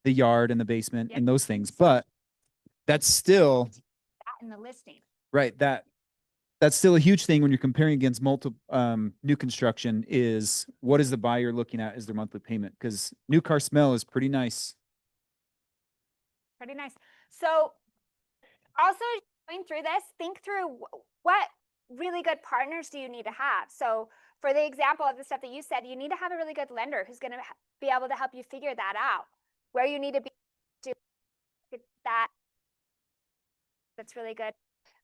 yard and the basement and those things, but that's still That in the listing. right. That's still a huge thing when you're comparing against multiple new construction, is what is the buyer looking at as their monthly payment? Because new car smell is pretty nice. Pretty nice. So also going through this, think through what really good partners do you need to have. So for the example of the stuff that you said, you need to have a really good lender who's going to be able to help you figure that out, where you need to be to get that. That's really good.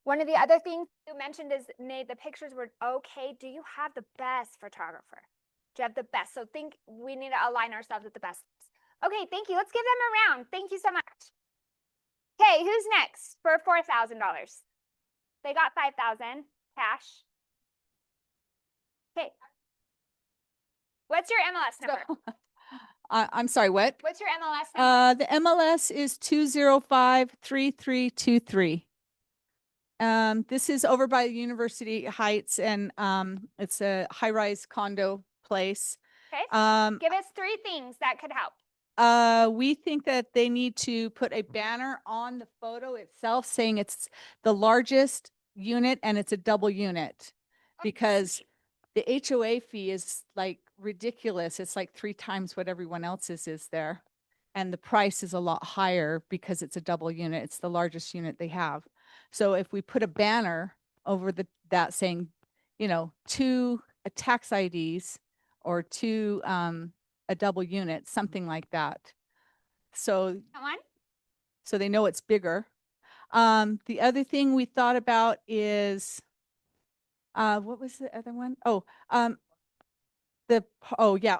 One of the other things you mentioned is, Nate, the pictures were okay. Do you have the best photographer? Do you have the best? So think we need to align ourselves with the best. Okay, thank you. Let's give them a round. Thank you so much. Okay, who's next for $4,000? They got 5,000 cash. Okay. What's your MLS number? I'm sorry, what? What's your MLS number? The MLS is 2053323. This is over by University Heights, and it's a high-rise condo place. Okay. Give us 3 things that could help. We think that they need to put a banner on the photo itself saying it's the largest unit and it's a double unit, because the HOA fee is like ridiculous. It's like 3 times what everyone else's is there. And the price is a lot higher because it's a double unit. It's the largest unit they have. So if we put a banner over that saying, 2 tax IDs or 2 a double unit, something like that. So they know it's bigger. The other thing we thought about is, what was the other one?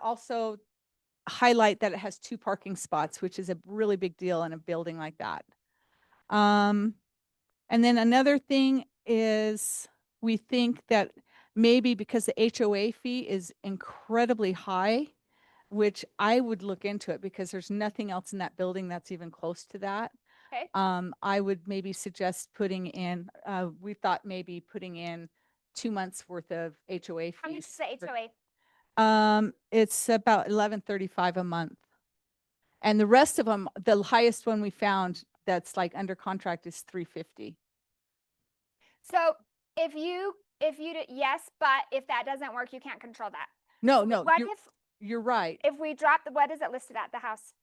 Also highlight that it has 2 parking spots, which is a really big deal in a building like that. And then another thing is we think that maybe because the HOA fee is incredibly high, which I would look into it because there's nothing else in that building that's even close to that. Okay. I would maybe suggest putting in, we thought maybe putting in 2 months worth of HOA How much is fees. the HOA? It's about $11.35 a month. And the rest of them, the highest one we found that's like under contract is $350. So if you yes, but if that doesn't work, you can't control that. No, no, What you're right. if we drop the, what is it listed at the house?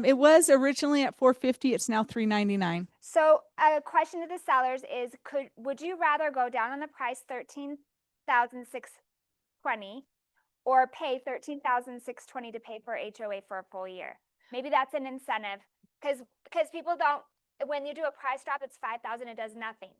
It was originally at $450. It's now $399. So a question to the sellers is, would you rather go down on the price $13,620 or pay $13,620 to pay for HOA for a full year? Maybe that's an incentive because people don't, when you do a price drop, it's $5,000, it does nothing,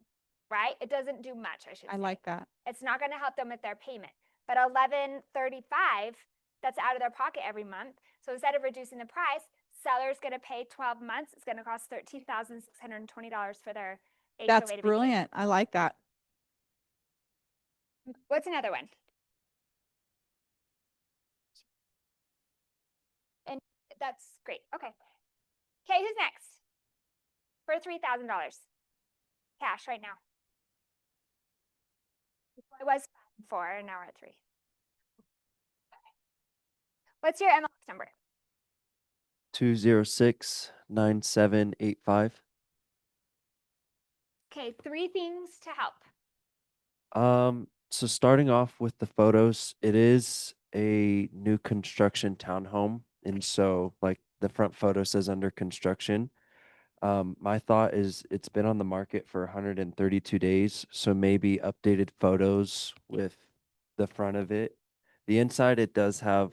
right? It doesn't do much, I should say. I like that. It's not going to help them with their payment. But $11.35, that's out of their pocket every month. So instead of reducing the price, seller's going to pay 12 months. It's going to cost $13,620 for their HOA That's to be paid. brilliant. I like that. What's another one? And that's great. Okay. Okay, who's next? For $3,000 cash right now. It was 4, and now we're at 3. What's your MLS number? 206-9785. Okay, 3 things to help. So starting off with the photos, it is a new construction townhome, and so like the front photo says under construction. My thought is it's been on the market for 132 days, so maybe updated photos with the front of it. The inside, it does have,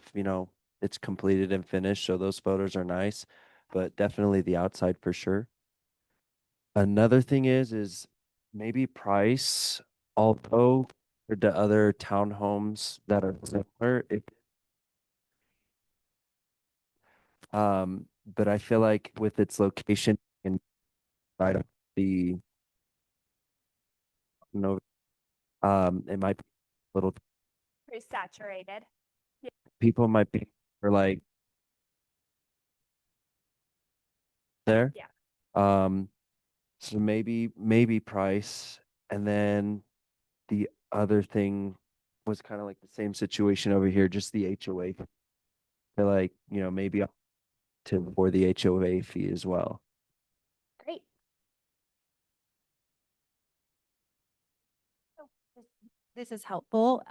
it's completed and finished, so those photos are nice, but definitely the outside for sure. Another thing is maybe price, although the other townhomes that are similar, but I feel like with its location and right of the, it might be a little, Pretty saturated. Yeah. people might be or like there. Yeah. So maybe price, and then the other thing was kind of like the same situation over here, just the HOA. I feel like, maybe to for the HOA fee as well. Great. This is helpful.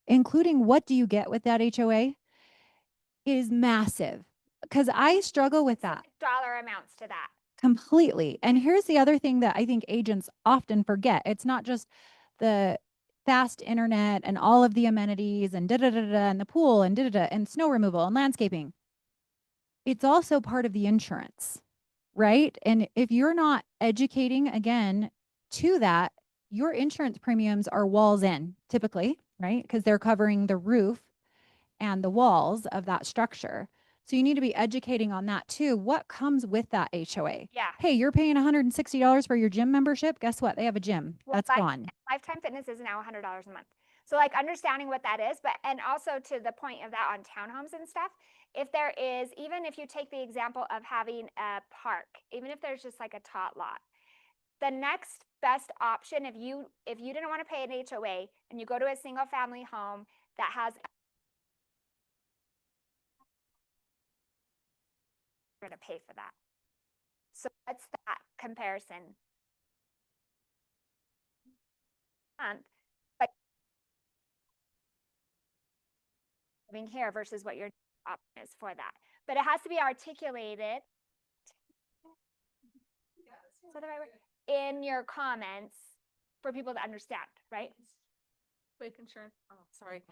Including what do you get with that HOA is massive because I struggle with that. Dollar amounts to that. Completely. And here's the other thing that I think agents often forget. It's not just the fast internet and all of the amenities and and the pool and and snow removal and landscaping. It's also part of the insurance, right? And if you're not educating again to that, your insurance premiums are walls in typically, right? Because they're covering the roof and the walls of that structure. So you need to be educating on that too. What comes with that HOA? Yeah. Hey, you're paying $160 for your gym membership. Guess what? They have a gym. Well, That's gone. Lifetime Fitness is now $100 a month. So like understanding what that is, and also to the point of that on townhomes and stuff, if there is, even if you take the example of having a park, even if there's just like a tot lot, the next best option, if you didn't want to pay an HOA and you go to a single family home that has going to pay for that. So what's that comparison? Like living here versus what your option is for that. But it has to be articulated is that the right word? In your comments for people to understand, right? Quick insurance. Oh, sorry.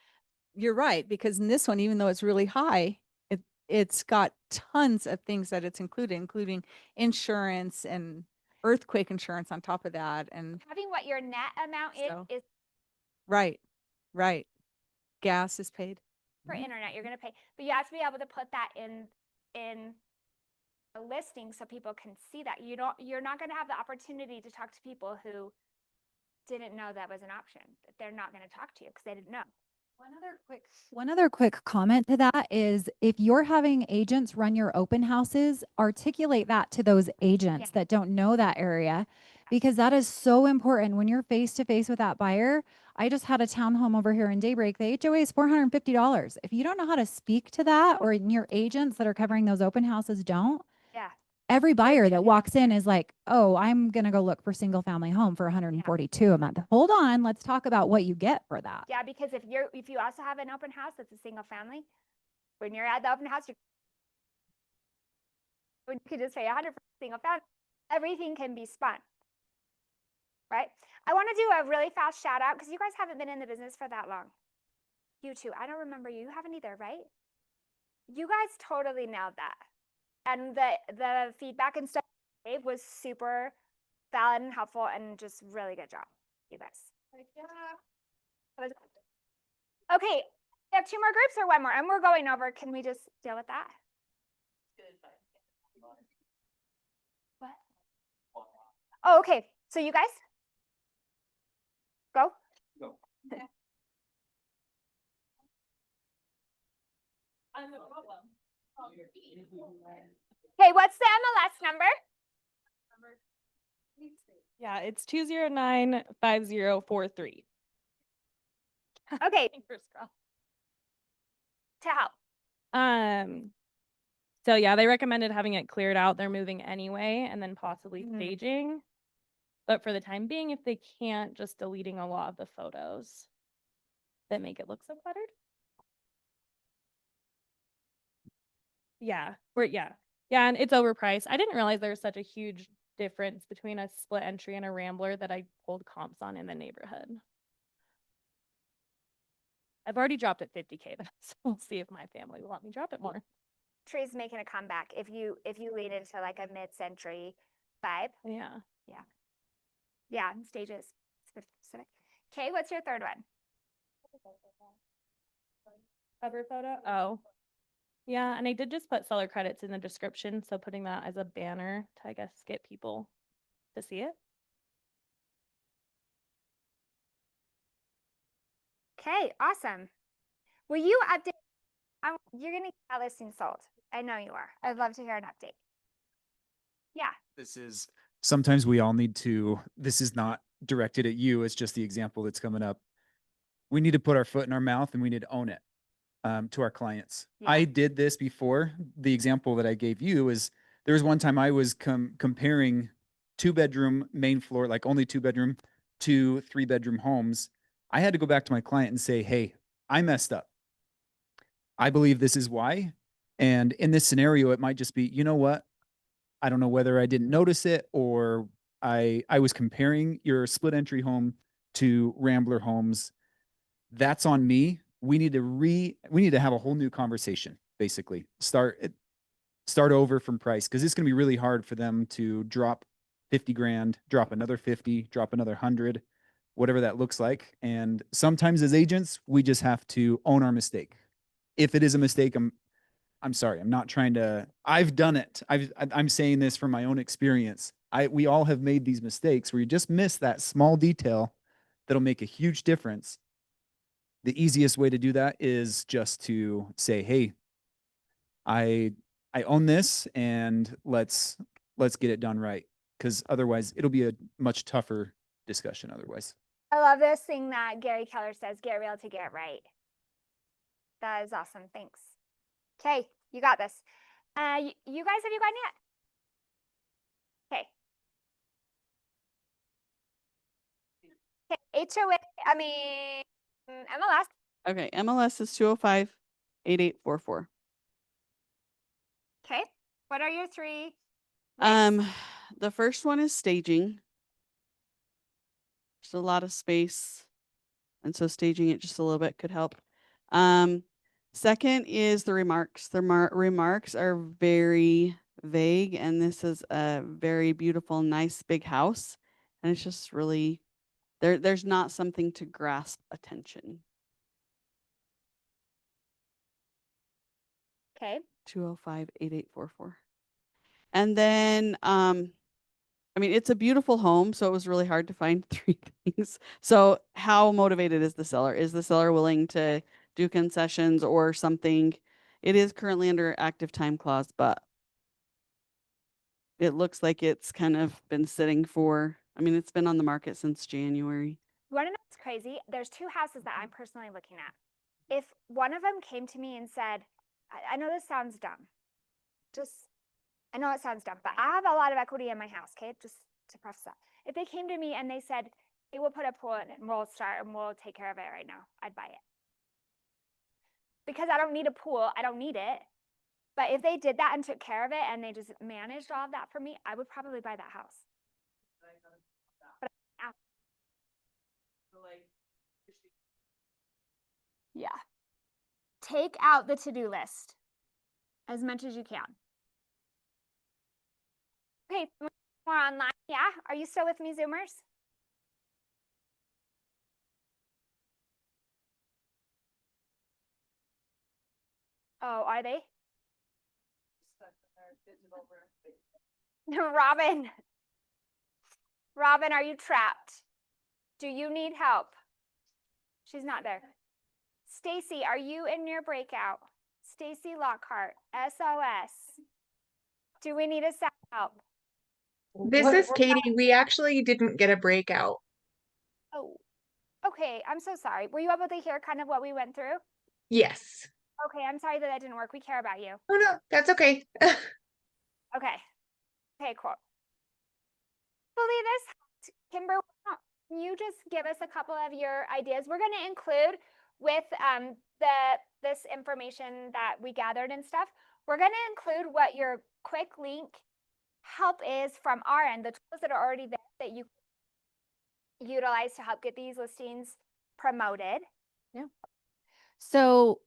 You're right, because in this one, even though it's really high, it's got tons of things that it's including insurance and earthquake insurance on top of that. And Having what your net amount is right. Gas is paid. for internet, you're going to pay, but you have to be able to put that in a listing so people can see that. You're not going to have the opportunity to talk to people who didn't know that was an option. That they're not going to talk to you because they didn't know. One other quick comment to that is if you're having agents run your open houses, articulate that to those agents that don't know that area, because that is so important when you're face to face with that buyer. I just had a townhome over here in Daybreak. The HOA is $450. If you don't know how to speak to that, or your agents that are covering those open houses don't, Yeah. every buyer that walks in is like, oh, I'm going to go look for single family home for 142 a month. Hold on. Let's talk about what you get for that. Yeah, because if you also have an open house that's a single family, when you're at the open house, you could just pay 100 for single family. Everything can be spun, right? I want to do a really fast shout out because you guys haven't been in the business for that long. You too. I don't remember you. You haven't either, right? You guys totally nailed that. And the feedback and stuff you gave was super valid and helpful and just really good job, you guys. Okay, we have 2 more groups or 1 more, and we're going over. Can we just deal with that? What? Oh, okay. So you guys go. Go. Okay, what's the MLS number? Yeah, it's 2095043. Okay. Fingers crossed. To help. So yeah, they recommended having it cleared out. They're moving anyway, and then possibly staging. But for the time being, if they can't, just deleting a lot of the photos that make it look so cluttered. Yeah, and it's overpriced. I didn't realize there was such a huge difference between a split entry and a Rambler that I pulled comps on in the neighborhood. I've already dropped it 50K, but so we'll see if my family will let me drop it more. Tree's making a comeback if you lean into like a mid-century vibe. Yeah. Yeah, stages specific. Okay, what's your third one? Cover photo? Oh. Yeah, and I did just put seller credits in the description, so putting that as a banner to, I guess, get people to see it. Okay, awesome. Will you update? You're gonna get that listing sold. I know you are. I'd love to hear an update. Yeah. This is sometimes we all need to, this is not directed at you. It's just the example that's coming up. We need to put our foot in our mouth and we need to own it to our clients. I did this before. The example that I gave you is there was one time I was comparing 2-bedroom main floor, like only 2-bedroom to 3-bedroom homes. I had to go back to my client and say, hey, I messed up. I believe this is why. And in this scenario, it might just be, you know what? I don't know whether I didn't notice it or I was comparing your split entry home to Rambler homes. That's on me. We need to have a whole new conversation, basically. Start over from price, because it's going to be really hard for them to drop 50 grand, drop another 50, drop another 100, whatever that looks like. And sometimes as agents, we just have to own our mistake. If it is a mistake, I'm sorry. I'm not trying to, I've done it. I'm saying this from my own experience. We all have made these mistakes where you just miss that small detail that'll make a huge difference. The easiest way to do that is just to say, hey, I own this and let's get it done right. Because otherwise it'll be a much tougher discussion otherwise. I love this thing that Gary Keller says, get real to get right. That is awesome. Thanks. Okay, you got this. You guys, have you gone yet? Okay. Okay, HOA, I mean, MLS. Okay, MLS is 205-8844. Okay, what are your 3? The first one is staging. Just a lot of space, and so staging it just a little bit could help. Second is the remarks. The remarks are very vague, and this is a very beautiful, nice big house, and it's just really there's not something to grasp attention. Okay. 205-8844. And then I mean, it's a beautiful home, so it was really hard to find 3 things. So how motivated is the seller? Is the seller willing to do concessions or something? It is currently under active time clause, but it looks like it's kind of been sitting for, I mean, it's been on the market since January. You want to know what's crazy? There's 2 houses that I'm personally looking at. If one of them came to me and said, I know this sounds dumb. I know it sounds dumb, but I have a lot of equity in my house, okay? Just to preface that. If they came to me and they said, hey, we'll put a pool in it and we'll start and we'll take care of it right now, I'd buy it. Because I don't need a pool, I don't need it. But if they did that and took care of it and they just managed all of that for me, I would probably buy that house. But yeah. Take out the to-do list as much as you can. Okay, more online. Yeah, are you still with me, Zoomers? Oh, are they? Robin, are you trapped? Do you need help? She's not there. Stacy, are you in your breakout? Stacy Lockhart, SOS. Do we need a sound help? This is Katie. We actually didn't get a breakout. Oh, okay. I'm so sorry. Were you able to hear kind of what we went through? Yes. Okay, I'm sorry that didn't work. We care about you. Oh, no, that's okay. Okay. Okay, cool. Believe this, Kimber, can you just give us a couple of your ideas? We're going to include with this information that we gathered and stuff. We're going to include what your quick link help is from our end, the tools that are already there that you utilize to help get these listings promoted. Yeah. So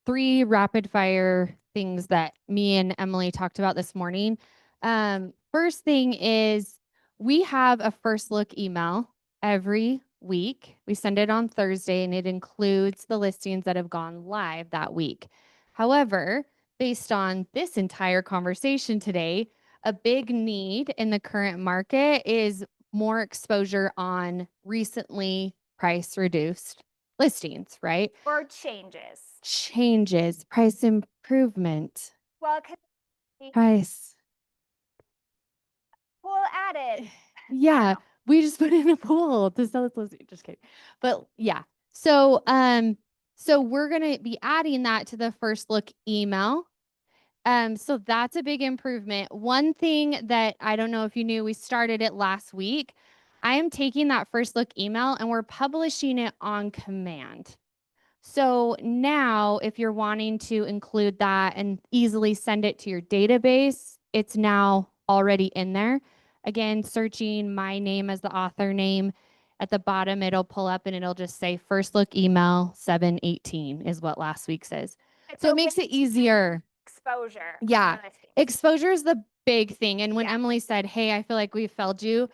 3 rapid fire things that me and Emily talked about this morning. First thing is we have a first look email every week. We send it on Thursday and it includes the listings that have gone live that week. However, based on this entire conversation today, a big need in the current market is more exposure on recently price reduced listings, right? Or changes. Changes, price improvement, Well, price. pool added. Yeah, we just put in a pool to sell this listing. Just kidding. But yeah. So we're gonna be adding that to the first look email. So that's a big improvement. One thing that I don't know if you knew, we started it last week. I am taking that first look email and we're publishing it on command. So now if you're wanting to include that and easily send it to your database, it's now already in there. Again, searching my name as the author name. At the bottom, it'll pull up and it'll just say first look email 718 is what last week says. So it makes it easier. Exposure. Yeah. Exposure is the big thing. And when Emily said, hey, I feel like we failed you,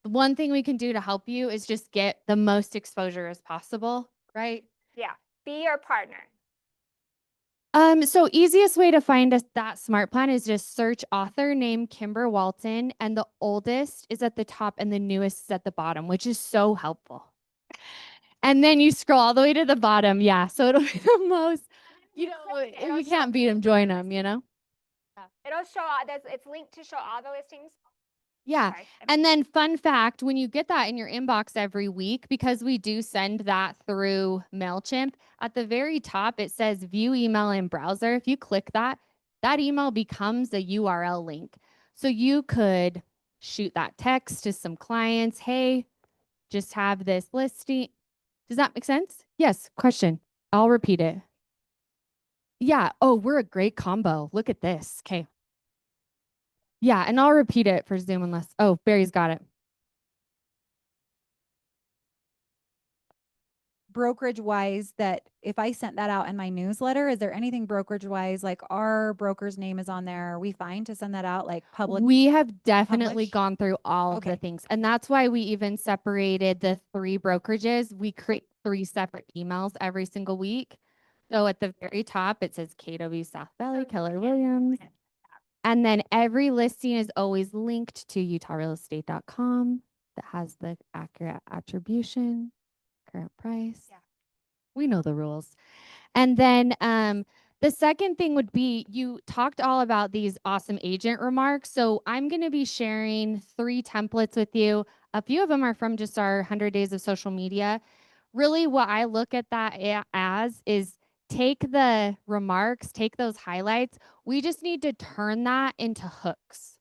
the one thing we can do to help you is just get the most exposure as possible, right? Yeah. Be your partner. So easiest way to find us that smart plan is just search author name Kimber Walton, and the oldest is at the top and the newest is at the bottom, which is so helpful. And then you scroll all the way to the bottom. Yeah. So it'll be the most, if you can't beat them, join them, It'll show all it's linked to show all the listings. Yeah. And then fun fact, when you get that in your inbox every week, because we do send that through MailChimp, at the very top, it says view email in browser. If you click that, that email becomes a URL link. So you could shoot that text to some clients. Hey, just have this listing. Does that make sense? Yes. Question. I'll repeat it. Yeah. Oh, we're a great combo. Look at this. Okay. Yeah, and I'll repeat it for Zoom unless, oh, Barry's got it. Brokerage wise, that if I sent that out in my newsletter, is there anything brokerage wise, like our broker's name is on there? Are we fine to send that out like public? We have definitely gone through all of the things. And that's why we even separated the 3 brokerages. We create 3 separate emails every single week. So at the very top, it says KW South Valley, Keller Williams. And then every listing is always linked to utahrealestate.com that has the accurate attribution, current price. Yeah. We know the rules. And then the second thing would be you talked all about these awesome agent remarks. So I'm going to be sharing 3 templates with you. A few of them are from just our 100 days of social media. Really, what I look at that as is take the remarks, take those highlights. We just need to turn that into hooks,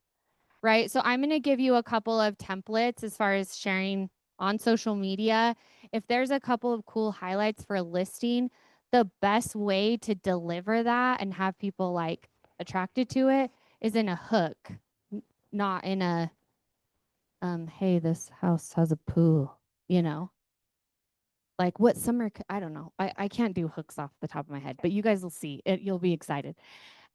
right? So I'm going to give you a couple of templates as far as sharing on social media. If there's a couple of cool highlights for a listing, the best way to deliver that and have people like attracted to it is in a hook, not in a hey, this house has a pool, you know. Like what summer, I don't know. I can't do hooks off the top of my head, but you guys will see it. You'll be excited.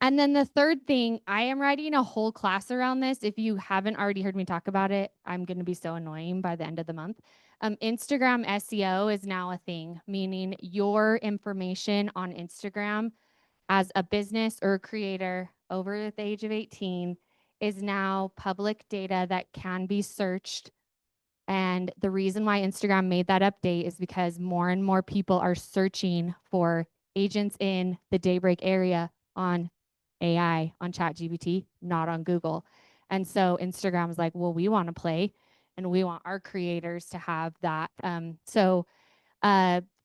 And then the third thing, I am writing a whole class around this. If you haven't already heard me talk about it, I'm going to be so annoying by the end of the month. Instagram SEO is now a thing, meaning your information on Instagram as a business or a creator over the age of 18 is now public data that can be searched. And the reason why Instagram made that update is because more and more people are searching for agents in the Daybreak area on AI, on ChatGPT, not on Google. And so Instagram is like, well, we want to play and we want our creators to have that.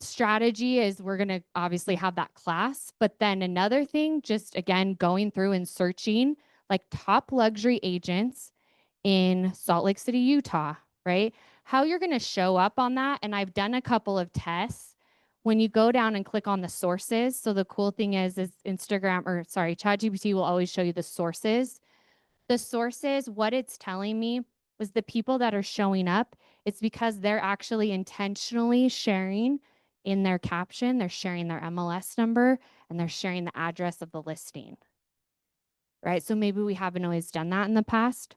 Strategy is we're going to obviously have that class. But then another thing, just again, going through and searching like top luxury agents in Salt Lake City, Utah, right? How you're going to show up on that. And I've done a couple of tests. When you go down and click on the sources, so the cool thing is Instagram, or sorry, ChatGPT will always show you the sources. The sources, what it's telling me was the people that are showing up, it's because they're actually intentionally sharing in their caption, they're sharing their MLS number, and they're sharing the address of the listing, right? So maybe we haven't always done that in the past.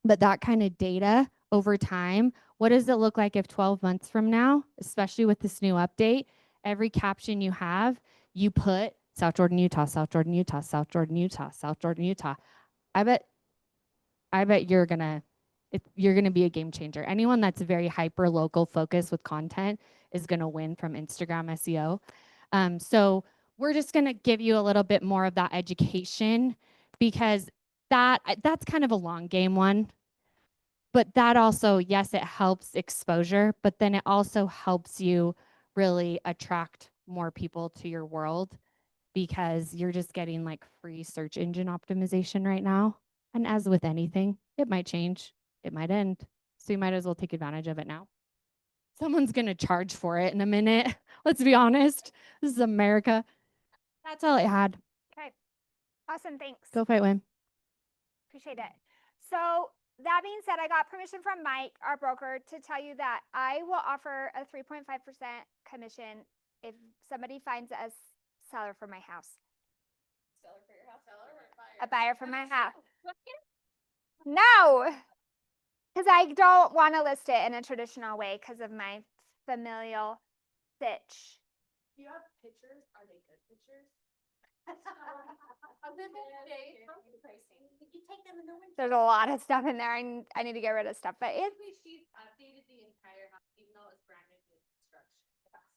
But that kind of data over time, what does it look like if 12 months from now, especially with this new update, every caption you have, you put South Jordan, Utah, South Jordan, Utah, South Jordan, Utah, South Jordan, Utah. I bet you're gonna be a game changer. Anyone that's very hyper local focused with content is gonna win from Instagram SEO. So we're just gonna give you a little bit more of that education because that's kind of a long game one. But that also, yes, it helps exposure, but then it also helps you really attract more people to your world because you're just getting like free search engine optimization right now. And as with anything, it might change, it might end. So you might as well take advantage of it now. Someone's going to charge for it in a minute. Let's be honest. This is America. That's all I had. Okay. Awesome. Thanks. Go fight, win. Appreciate it. So that being said, I got permission from Mike, our broker, to tell you that I will offer a 3.5% commission if somebody finds a seller for my house. Seller for your house? Seller or buyer? A buyer for my house. No, because I don't want to list it in a traditional way because of my familial sitch. Do you have pictures? Are they good pictures? There's a lot of stuff in there. I need to get rid of stuff, but it's She's updated the entire house, even though it's brand new construction.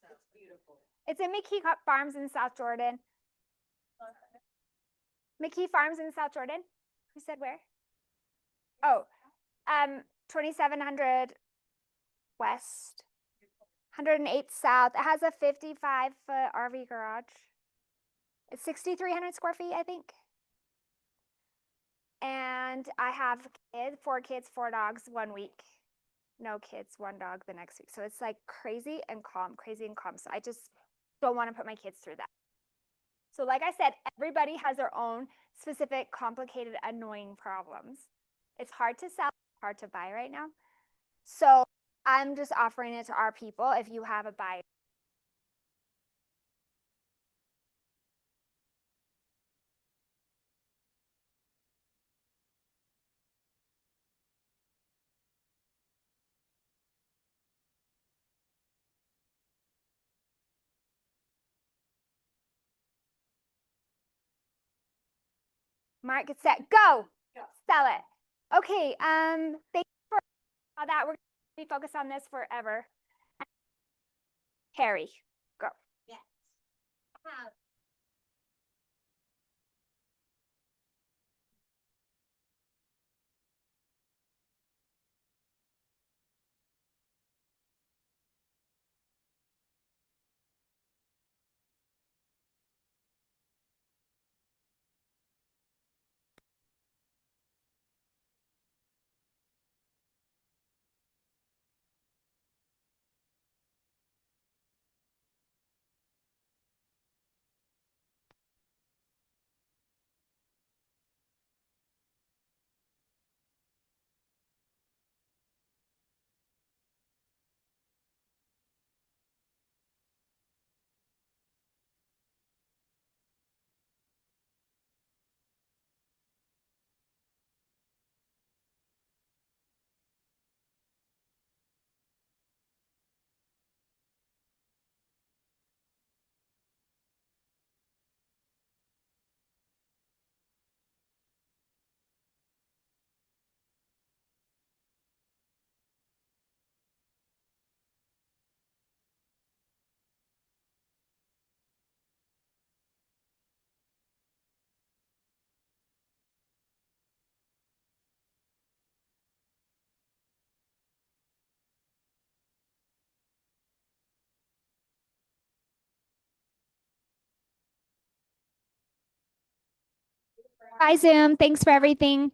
That's beautiful. it's in McKee Farms in South Jordan. McKee Farms in South Jordan. Who said where? Oh, 2700 West, 108 South. It has a 55-foot RV garage. It's 6,300 square feet, I think. And I have kids, 4 kids, 4 dogs, 1 week. No kids, 1 dog the next week. So it's like crazy and calm. So I just don't want to put my kids through that. So like I said, everybody has their own specific, complicated, annoying problems. It's hard to sell, hard to buy right now. So I'm just offering it to our people if you have a buyer. Mark, get set, go. Sell it. Okay, thank you for all that. We're going to be focused on this forever. Harry, go. Yes. Bye, Zoom. Thanks for everything.